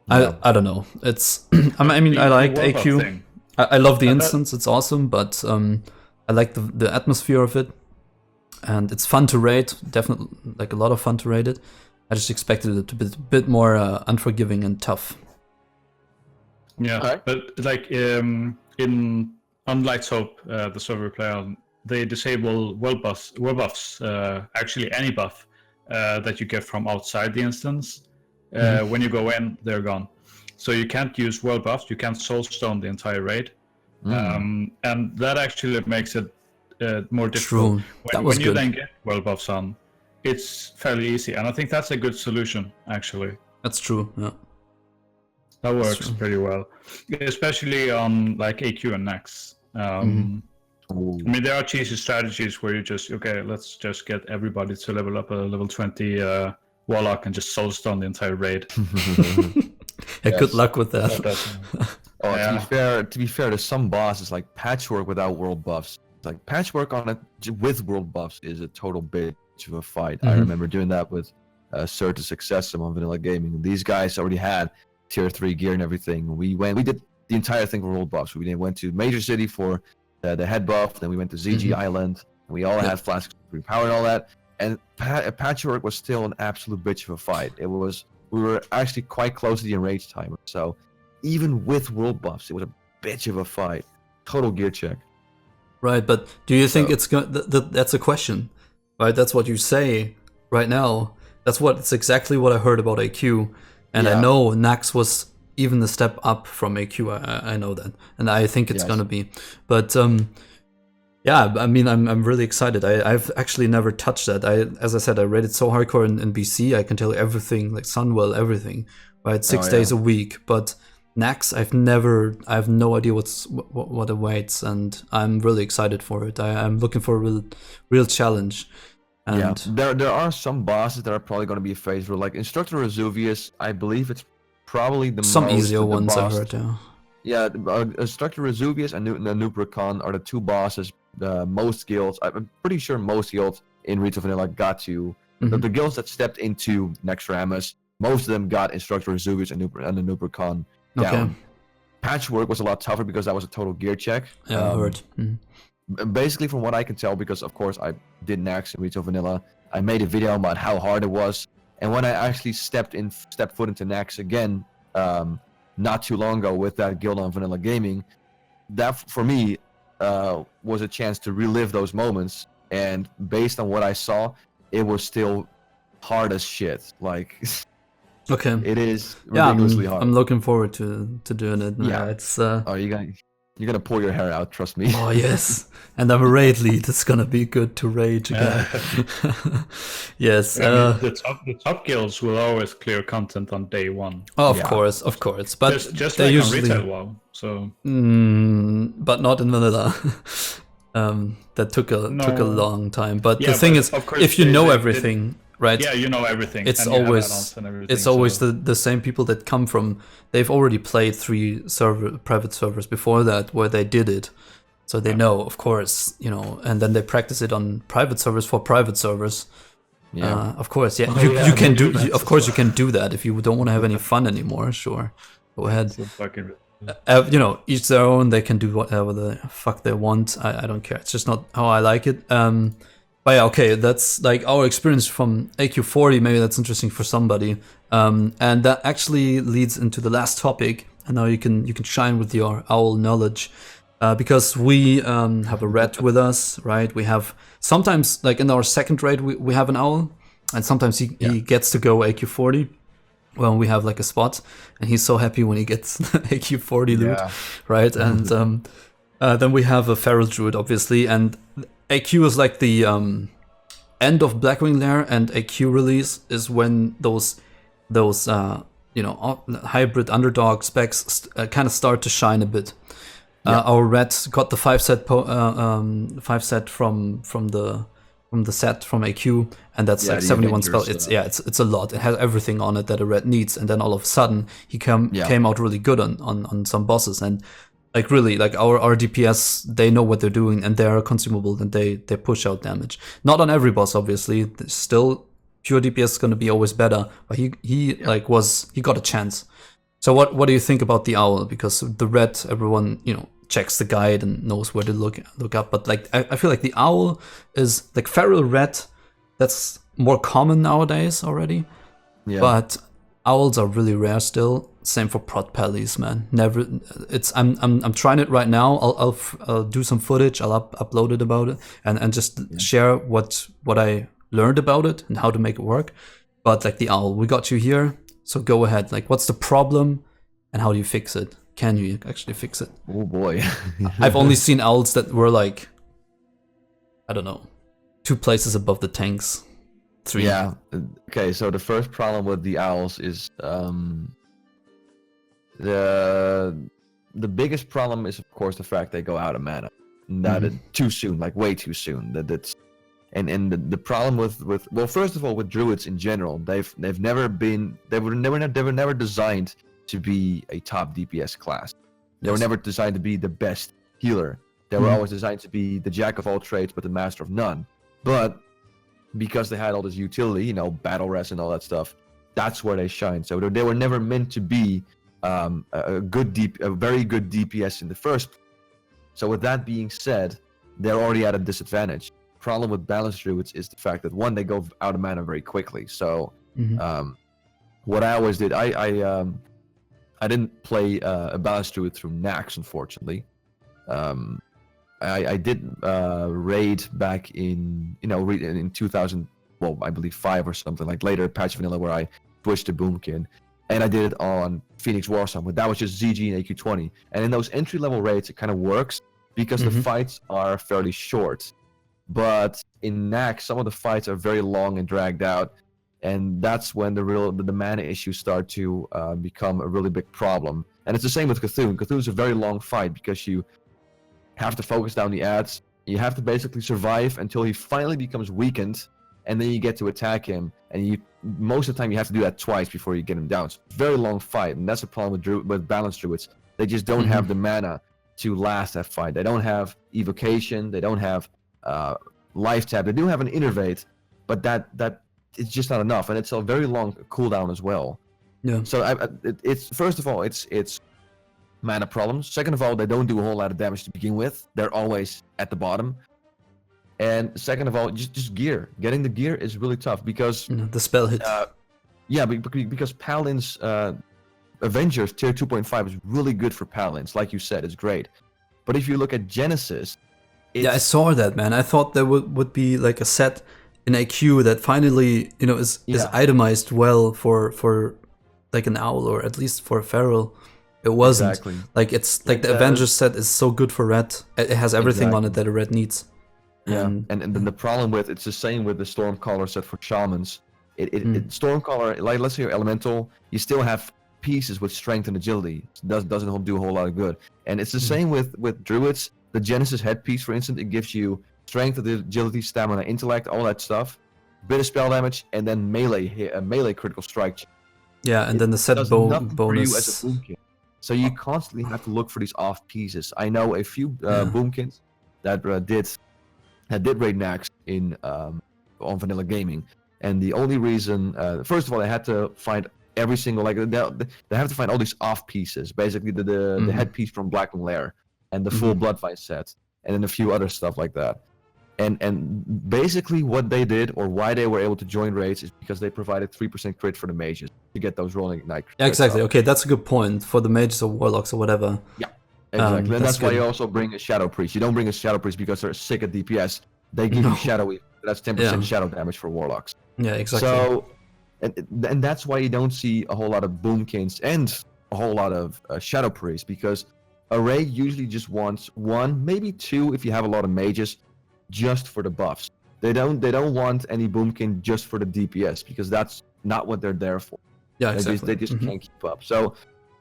A: I don't know. It's I mean I liked AQ. I love the instance. It's awesome, but I like the atmosphere of it, and it's fun to raid. Definitely, like, a lot of fun to raid it. I just expected it to be a bit more unforgiving and tough.
B: Yeah, but like on Light's Hope, the server we play on, they disable world buffs, actually any buff that you get from outside the instance. When you go in, they're gone. so you can't use world buffs. You can't soulstone the entire raid, and that actually makes it more difficult.
A: True. That was
B: when you
A: good.
B: then get world buffs on, it's fairly easy, and I think that's a good solution actually.
A: That's true. Yeah.
B: That works pretty well, especially on like AQ and Naxx. I mean, there are cheesy strategies where you just, okay, let's just get everybody to level up a level 20 Warlock and just soulstone the entire raid.
A: Good luck with that.
C: To be fair, there's some bosses like Patchwork without world buffs. Like Patchwork on it with world buffs is a total bitch of a fight. I remember doing that with Certus Successum on Vanilla Gaming. These guys already had tier 3 gear and everything. We did the entire thing for world buffs. We then went to Major City for the head buff, then we went to ZG Island, and we all had flasks of power and all that. And Patchwork was still an absolute bitch of a fight. We were actually quite close to the enraged timer. So even with world buffs, it was a bitch of a fight. Total gear check. Right,
A: but do you think it's going? That's a question, right? That's what you say right now. It's exactly what I heard about AQ. And I know Naxx was even a step up from AQ. I know that, and I think it's gonna be. But I mean, I'm really excited. I've actually never touched that. As I said, I read it so hardcore in BC. I can tell you everything, like Sunwell, everything. Right, 6 days a week. But Naxx, I have no idea what awaits, and I'm really excited for it. I'm looking for a real challenge. And
C: there are some bosses that are probably going to be a phase where, like Instructor Vesuvius, I believe it's probably the
A: some
C: most
A: easier ones
C: boss.
A: I heard.
C: Yeah, Instructor Vesuvius and Nupricon are the two bosses. Most guilds, I'm pretty sure most guilds in Retail Vanilla got to the guilds that stepped into Naxxramas. Most of them got Instructor Vesuvius and the Nupricon down. Patchwork was a lot tougher because that was a total gear check.
A: Yeah, I heard.
C: Basically, from what I can tell, because of course I did Naxx in Retail Vanilla, I made a video about how hard it was, and when I actually stepped foot into Naxx again, not too long ago with that guild on Vanilla Gaming, that for me was a chance to relive those moments, and based on what I saw, it was still hard as shit. Like, it is ridiculously hard.
A: I'm looking forward to doing it. It's
C: you're gonna pull your hair out, trust me.
A: Oh yes, and I'm a raid lead. It's gonna be good to rage again. Yes.
B: The top guilds will always clear content on day one.
A: Oh, of course. But
B: just
A: they
B: like
A: usually
B: on retail WoW. So.
A: But not in vanilla. That took a long time. But the thing is, if you know everything. Right.
B: Yeah, you know everything.
A: It's always the same people that come from. They've already played 3 private servers before that where they did it, so they know, of course, and then they practice it on private servers for private servers. Yeah, of course. Yeah, you can do. Of course, you can do that if you don't want to have any fun anymore. Sure, go ahead. Each their own. They can do whatever the fuck they want. I don't care. It's just not how I like it. But yeah, okay, that's like our experience from AQ40. Maybe that's interesting for somebody. And that actually leads into the last topic. And now you can shine with your owl knowledge. Because we have a rat with us, right? We have sometimes, like in our second raid, we have an owl. And sometimes he gets to go AQ40 when we have like a spot. And he's so happy when he gets AQ40 loot, right? And then we have a feral druid, obviously. And AQ is like the end of Blackwing Lair, and AQ release is when those hybrid underdog specs kind of start to shine a bit. Our red got the 5 set from the set from AQ, and that's like 71 spell. It's a lot. It has everything on it that a red needs, and then all of a sudden he came out really good on some bosses. And like really, like our DPS, they know what they're doing, and they are consumable, and they push out damage. Not on every boss, obviously. Still, pure DPS is gonna be always better, but he got a chance. So what do you think about the owl? Because the red, everyone checks the guide and knows where to look up. But like I feel like the owl is like feral red. That's more common nowadays already. Yeah. But owls are really rare still. Same for prot pallies, man. Never. I'm trying it right now. I'll do some footage. I'll upload it about it and just share what I learned about it and how to make it work. But like the owl, we got you here. So go ahead. Like, what's the problem? And how do you fix it? Can you actually fix it?
C: Oh boy.
A: I've only seen owls that were like, I don't know, 2 places above the tanks. 3.
C: Yeah. Okay, so the first problem with the owls is the biggest problem is of course the fact they go out of mana. That too soon, like way too soon. That's and the problem with well, first of all, with druids in general, they were never designed to be a top DPS class. They were never designed to be the best healer. They were always designed to be the jack of all trades but the master of none. But because they had all this utility, you know, battle rest and all that stuff, that's where they shine. So they were never meant to be a very good DPS in the first place. So with that being said, they're already at a disadvantage. Problem with balanced druids is the fact that one, they go out of mana very quickly. So what I always did, I didn't play a balanced druid through Naxx, unfortunately. I did raid back in in 2000, well, I believe 5 or something, like later patch vanilla, where I switched to Moonkin, and I did it on Phoenix Warsong, but that was just ZG and AQ20. And in those entry level raids, it kind of works because the fights are fairly short. But in Naxx, some of the fights are very long and dragged out, and that's when the mana issues start to become a really big problem. And it's the same with Cthulhu. Cthulhu's a very long fight because you have to focus down the ads. You have to basically survive until he finally becomes weakened, and then you get to attack him. And most of the time you have to do that twice before you get him down. It's a very long fight, and that's the problem with balanced druids. They just don't have the mana to last that fight. They don't have evocation. They don't have life tap. They do have an innervate, but that it's just not enough, and it's a very long cooldown as well.
A: Yeah.
C: So it's first of all, it's mana problems. Second of all, they don't do a whole lot of damage to begin with. They're always at the bottom. And second of all, just gear. Getting the gear is really tough because
A: the spell hit.
C: Because Paladins, Avengers tier 2.5 is really good for Paladins. Like you said, it's great. But if you look at Genesis,
A: I saw that, man. I thought there would be like a set in AQ that finally, is itemized well for like an owl, or at least for a feral. It wasn't.
C: Exactly.
A: Like it's like the Avengers set is so good for red. It has everything on it that a red needs.
C: Yeah, and then the problem with it's the same with the Stormcaller set for shamans. Stormcaller, like let's say you're elemental, you still have pieces with strength and agility. It doesn't do a whole lot of good. And it's the same with druids. The Genesis headpiece, for instance, it gives you strength, agility, stamina, intellect, all that stuff, bit of spell damage, and then melee critical strike.
A: Yeah, and then the set bonus
C: for you as a Moonkin. So you constantly have to look for these off pieces. I know a few Moonkins that did raid Naxx on vanilla gaming, and the only reason, first of all, they had to find every single they have to find all these off pieces, basically the headpiece from Blackmoon Lair and the full Bloodvine set, and then a few other stuff like that. And basically what they did, or why they were able to join raids, is because they provided 3% crit for the mages to get those rolling ignite.
A: Yeah, exactly. Okay, that's a good point for the mages or warlocks or whatever.
C: Yeah, exactly. And that's why you also bring a Shadow Priest. You don't bring a Shadow Priest because they're sick at DPS. They give you Shadowy. That's 10% shadow damage for warlocks.
A: Yeah, exactly.
C: So, and that's why you don't see a whole lot of Boomkins and a whole lot of Shadow Priests, because a raid usually just wants 1, maybe 2 if you have a lot of mages, just for the buffs. They don't want any Boomkin just for the DPS, because that's not what they're there for.
A: Yeah, exactly.
C: They just can't keep up. So,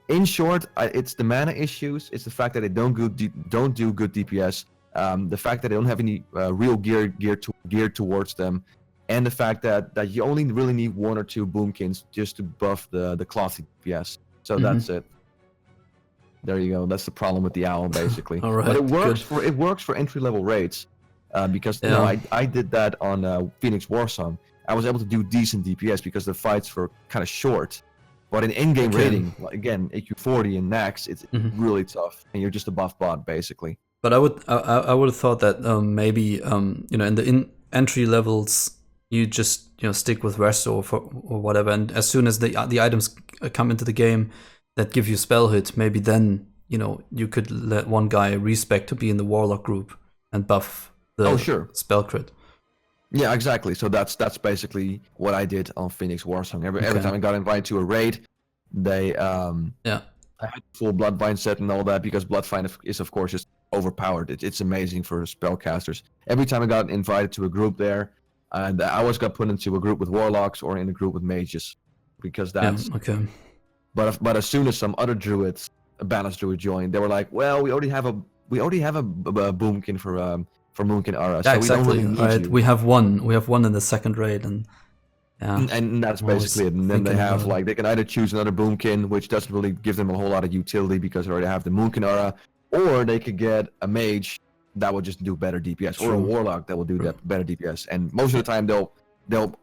C: in short, it's the mana issues. It's the fact that they don't do good DPS. The fact that they don't have any real gear geared towards them, and the fact that you only really need 1 or 2 Boomkins just to buff the classy DPS. So that's it. There you go. That's the problem with the owl, basically.
A: All right,
C: but it works for entry level raids, because I did that on Phoenix Warsong. I was able to do decent DPS because the fights were kind of short. But in in-game raiding, again, AQ40 and Naxx, it's really tough, and you're just a buff bot, basically.
A: But I would have thought that maybe in the entry levels you just stick with resto or whatever, and as soon as the items come into the game that give you spell hit, maybe then you could let one guy respec to be in the warlock group and buff the spell crit.
C: Yeah, exactly. So that's basically what I did on Phoenix Warsong. Every time I got invited to a raid, I I had full Bloodvine set and all that because Bloodvine is of course just overpowered. It's amazing for spellcasters. Every time I got invited to a group there, and I always got put into a group with warlocks or in a group with mages, because that's
A: okay.
C: But as soon as some other druids, a balanced druid joined, they were like, well, we already have a boomkin for Moonkin Aura, so
A: Yeah, exactly.
C: we don't really need
A: Right.
C: you.
A: We have one in the second raid, and yeah.
C: And that's basically it. And then they have like they can either choose another boomkin, which doesn't really give them a whole lot of utility because they already have the Moonkin Aura, or they could get a mage that will just do better DPS, or a warlock that will do that better DPS. And most of the time they'll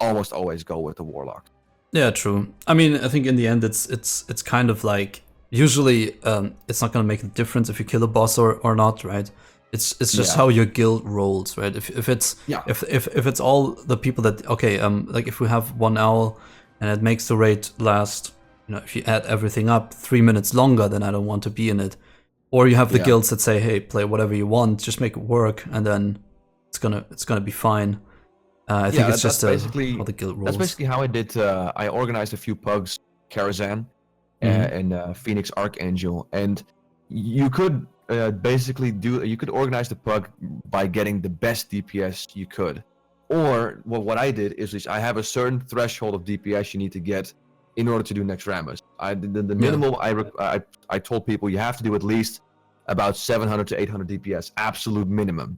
C: almost always go with the warlock.
A: Yeah, true. I mean, I think in the end it's kind of like usually it's not gonna make a difference if you kill a boss or not, right? It's just how your guild rolls, right? If it's all the people that like if we have one owl and it makes the raid last, if you add everything up 3 minutes longer, then I don't want to be in it. Or you have the guilds that say, hey, play whatever you want, just make it work, and then it's gonna be fine. I think it's just
C: basically
A: how the guild rolls.
C: That's basically how I did. I organized a few pugs, Karazhan, and Phoenix Archangel, and you could you could organize the pug by getting the best DPS you could. Or what I did is I have a certain threshold of DPS you need to get in order to do Naxx. The minimum I told people you have to do at least about 700 to 800 DPS, absolute minimum.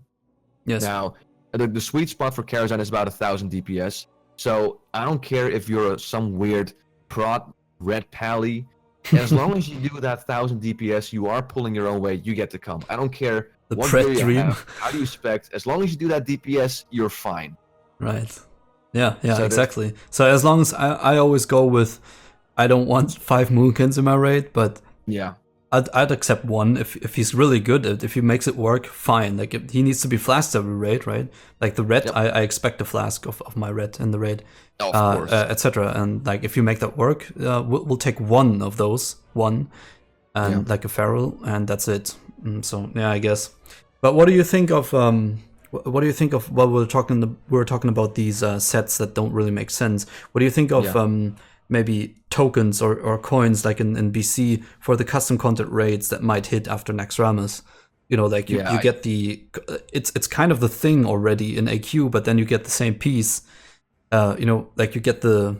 A: Yes.
C: Now, the sweet spot for Karazhan is about 1,000 DPS. So I don't care if you're some weird prot red pally. As long as you do that 1,000 DPS, you are pulling your own weight. You get to come. I don't care what gear you have, how do you spec. As long as you do that DPS, you're fine.
A: Right. Yeah, so exactly. So as long as I always go with, I don't want 5 Moonkins in my raid, but
C: yeah,
A: I'd accept one if he's really good. If he makes it work, fine. Like he needs to be flasked every raid, right? Like the red, I expect a flask of my red in the raid,
C: of course,
A: etc. And like if you make that work, we'll take one of those, and like a feral, and that's it. So yeah, I guess. But what do you think of what do you think of what we were talking about these sets that don't really make sense? What do you think of maybe tokens or coins like in BC for the custom content raids that might hit after Naxx? Like you get it's kind of the thing already in AQ, but then you get the same piece. Like you get the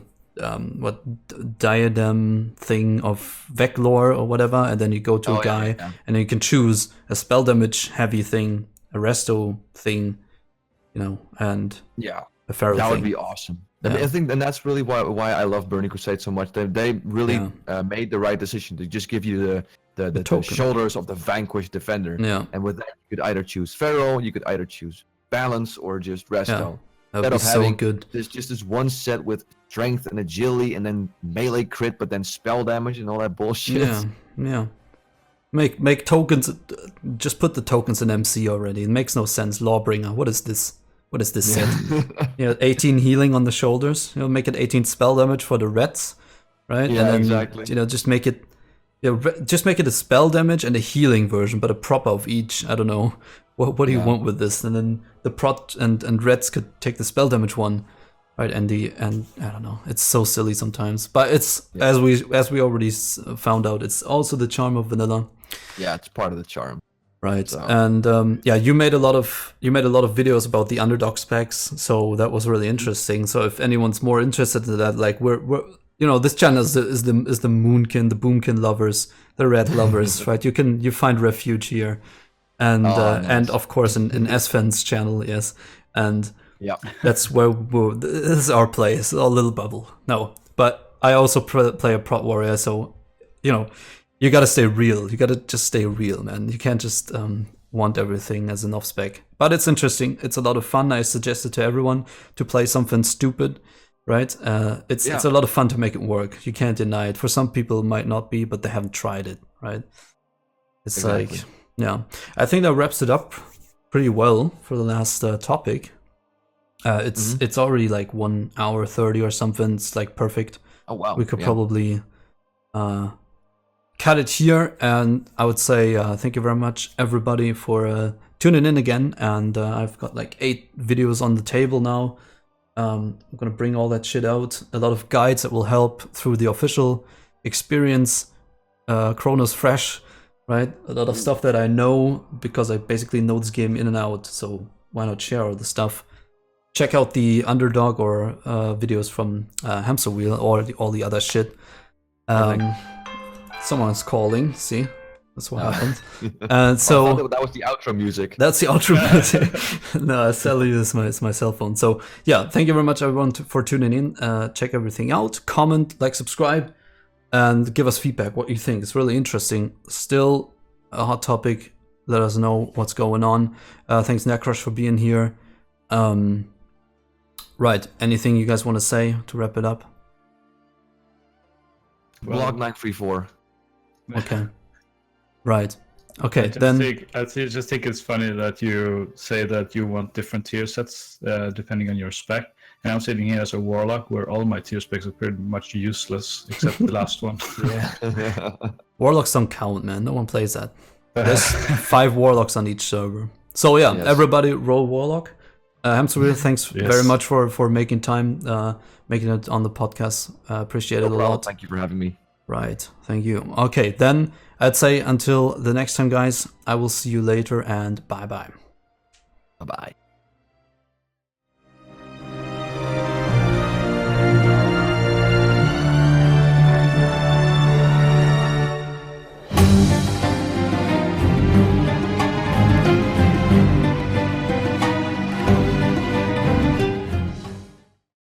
A: diadem thing of Veclore or whatever, and then you go to a guy and then you can choose a spell damage heavy thing, a resto thing, and a feral
C: that
A: thing.
C: would be awesome. I think, and that's really why I love Burning Crusade so much. They really made the right decision to just give you the shoulders of the vanquished defender. Yeah. And with that, you could either choose Feral, you could either choose Balance, or just Resto.
A: That would be so good.
C: There's just this one set with strength and agility, and then melee crit, but then spell damage and all that bullshit.
A: Yeah. Make tokens. Just put the tokens in MC already. It makes no sense. Lawbringer. What is this? What is this set? 18 healing on the shoulders. Make it 18 spell damage for the reds, right?
C: Yeah,
A: and then,
C: exactly.
A: Just make it. Just make it a spell damage and a healing version, but a proper of each. I don't know. What do you want with this? And then the prot and reds could take the spell damage one, right? And I don't know. It's so silly sometimes, but it's as we already found out. It's also the charm of vanilla.
C: Yeah, it's part of the charm.
A: Right, so. And you made a lot of videos about the underdog specs, so that was really interesting. So if anyone's more interested in that, like we're this channel is the Moonkin, the Boomkin lovers, the red lovers, right? You find refuge here, and nice. And of course in Esfen's channel, yes, and that's where this is our place, our little bubble. No, but I also play a prot warrior, so you gotta stay real. You gotta just stay real, man. You can't just want everything as an off spec. But it's interesting. It's a lot of fun. I suggest it to everyone to play something stupid, right? It's a lot of fun to make it work. You can't deny it. For some people, it might not be, but they haven't tried it, right? It's exactly. I think that wraps it up pretty well for the last topic. It's already like 1 hour 30 or something. It's like perfect.
C: Oh wow.
A: We could probably cut it here, and I would say thank you very much everybody for tuning in again. And I've got like 8 videos on the table now. I'm gonna bring all that shit out, a lot of guides that will help through the official experience, Kronos fresh, right? A lot of stuff that I know because I basically know this game in and out. So why not share all the stuff? Check out the Underdog or videos from Hamsterwheel or all the other shit. Someone's calling. See, that's what happened. And so
C: I thought that was the outro music.
A: That's the outro music. No, sadly, this is my cell phone. So yeah, thank you very much, everyone, for tuning in. Check everything out. Comment, like, subscribe, and give us feedback. What you think? It's really interesting. Still a hot topic. Let us know what's going on. Thanks, Naxx, for being here. Right. Anything you guys want to say to wrap it up?
C: Blog 934.
A: Okay. Right. Okay.
B: I just think it's funny that you say that you want different tier sets depending on your spec. And I'm sitting here as a warlock where all my tier specs are pretty much useless except the last one.
C: Yeah.
A: Warlocks don't count, man. No one plays that. There's 5 warlocks on each server. So yeah, everybody roll warlock. Hamsterwheel, thanks very much for making time, making it on the podcast. Appreciate it a lot.
C: Thank you for having me.
A: Right, thank you. Okay, then I'd say until the next time, guys, I will see you later and bye-bye.
C: Bye-bye.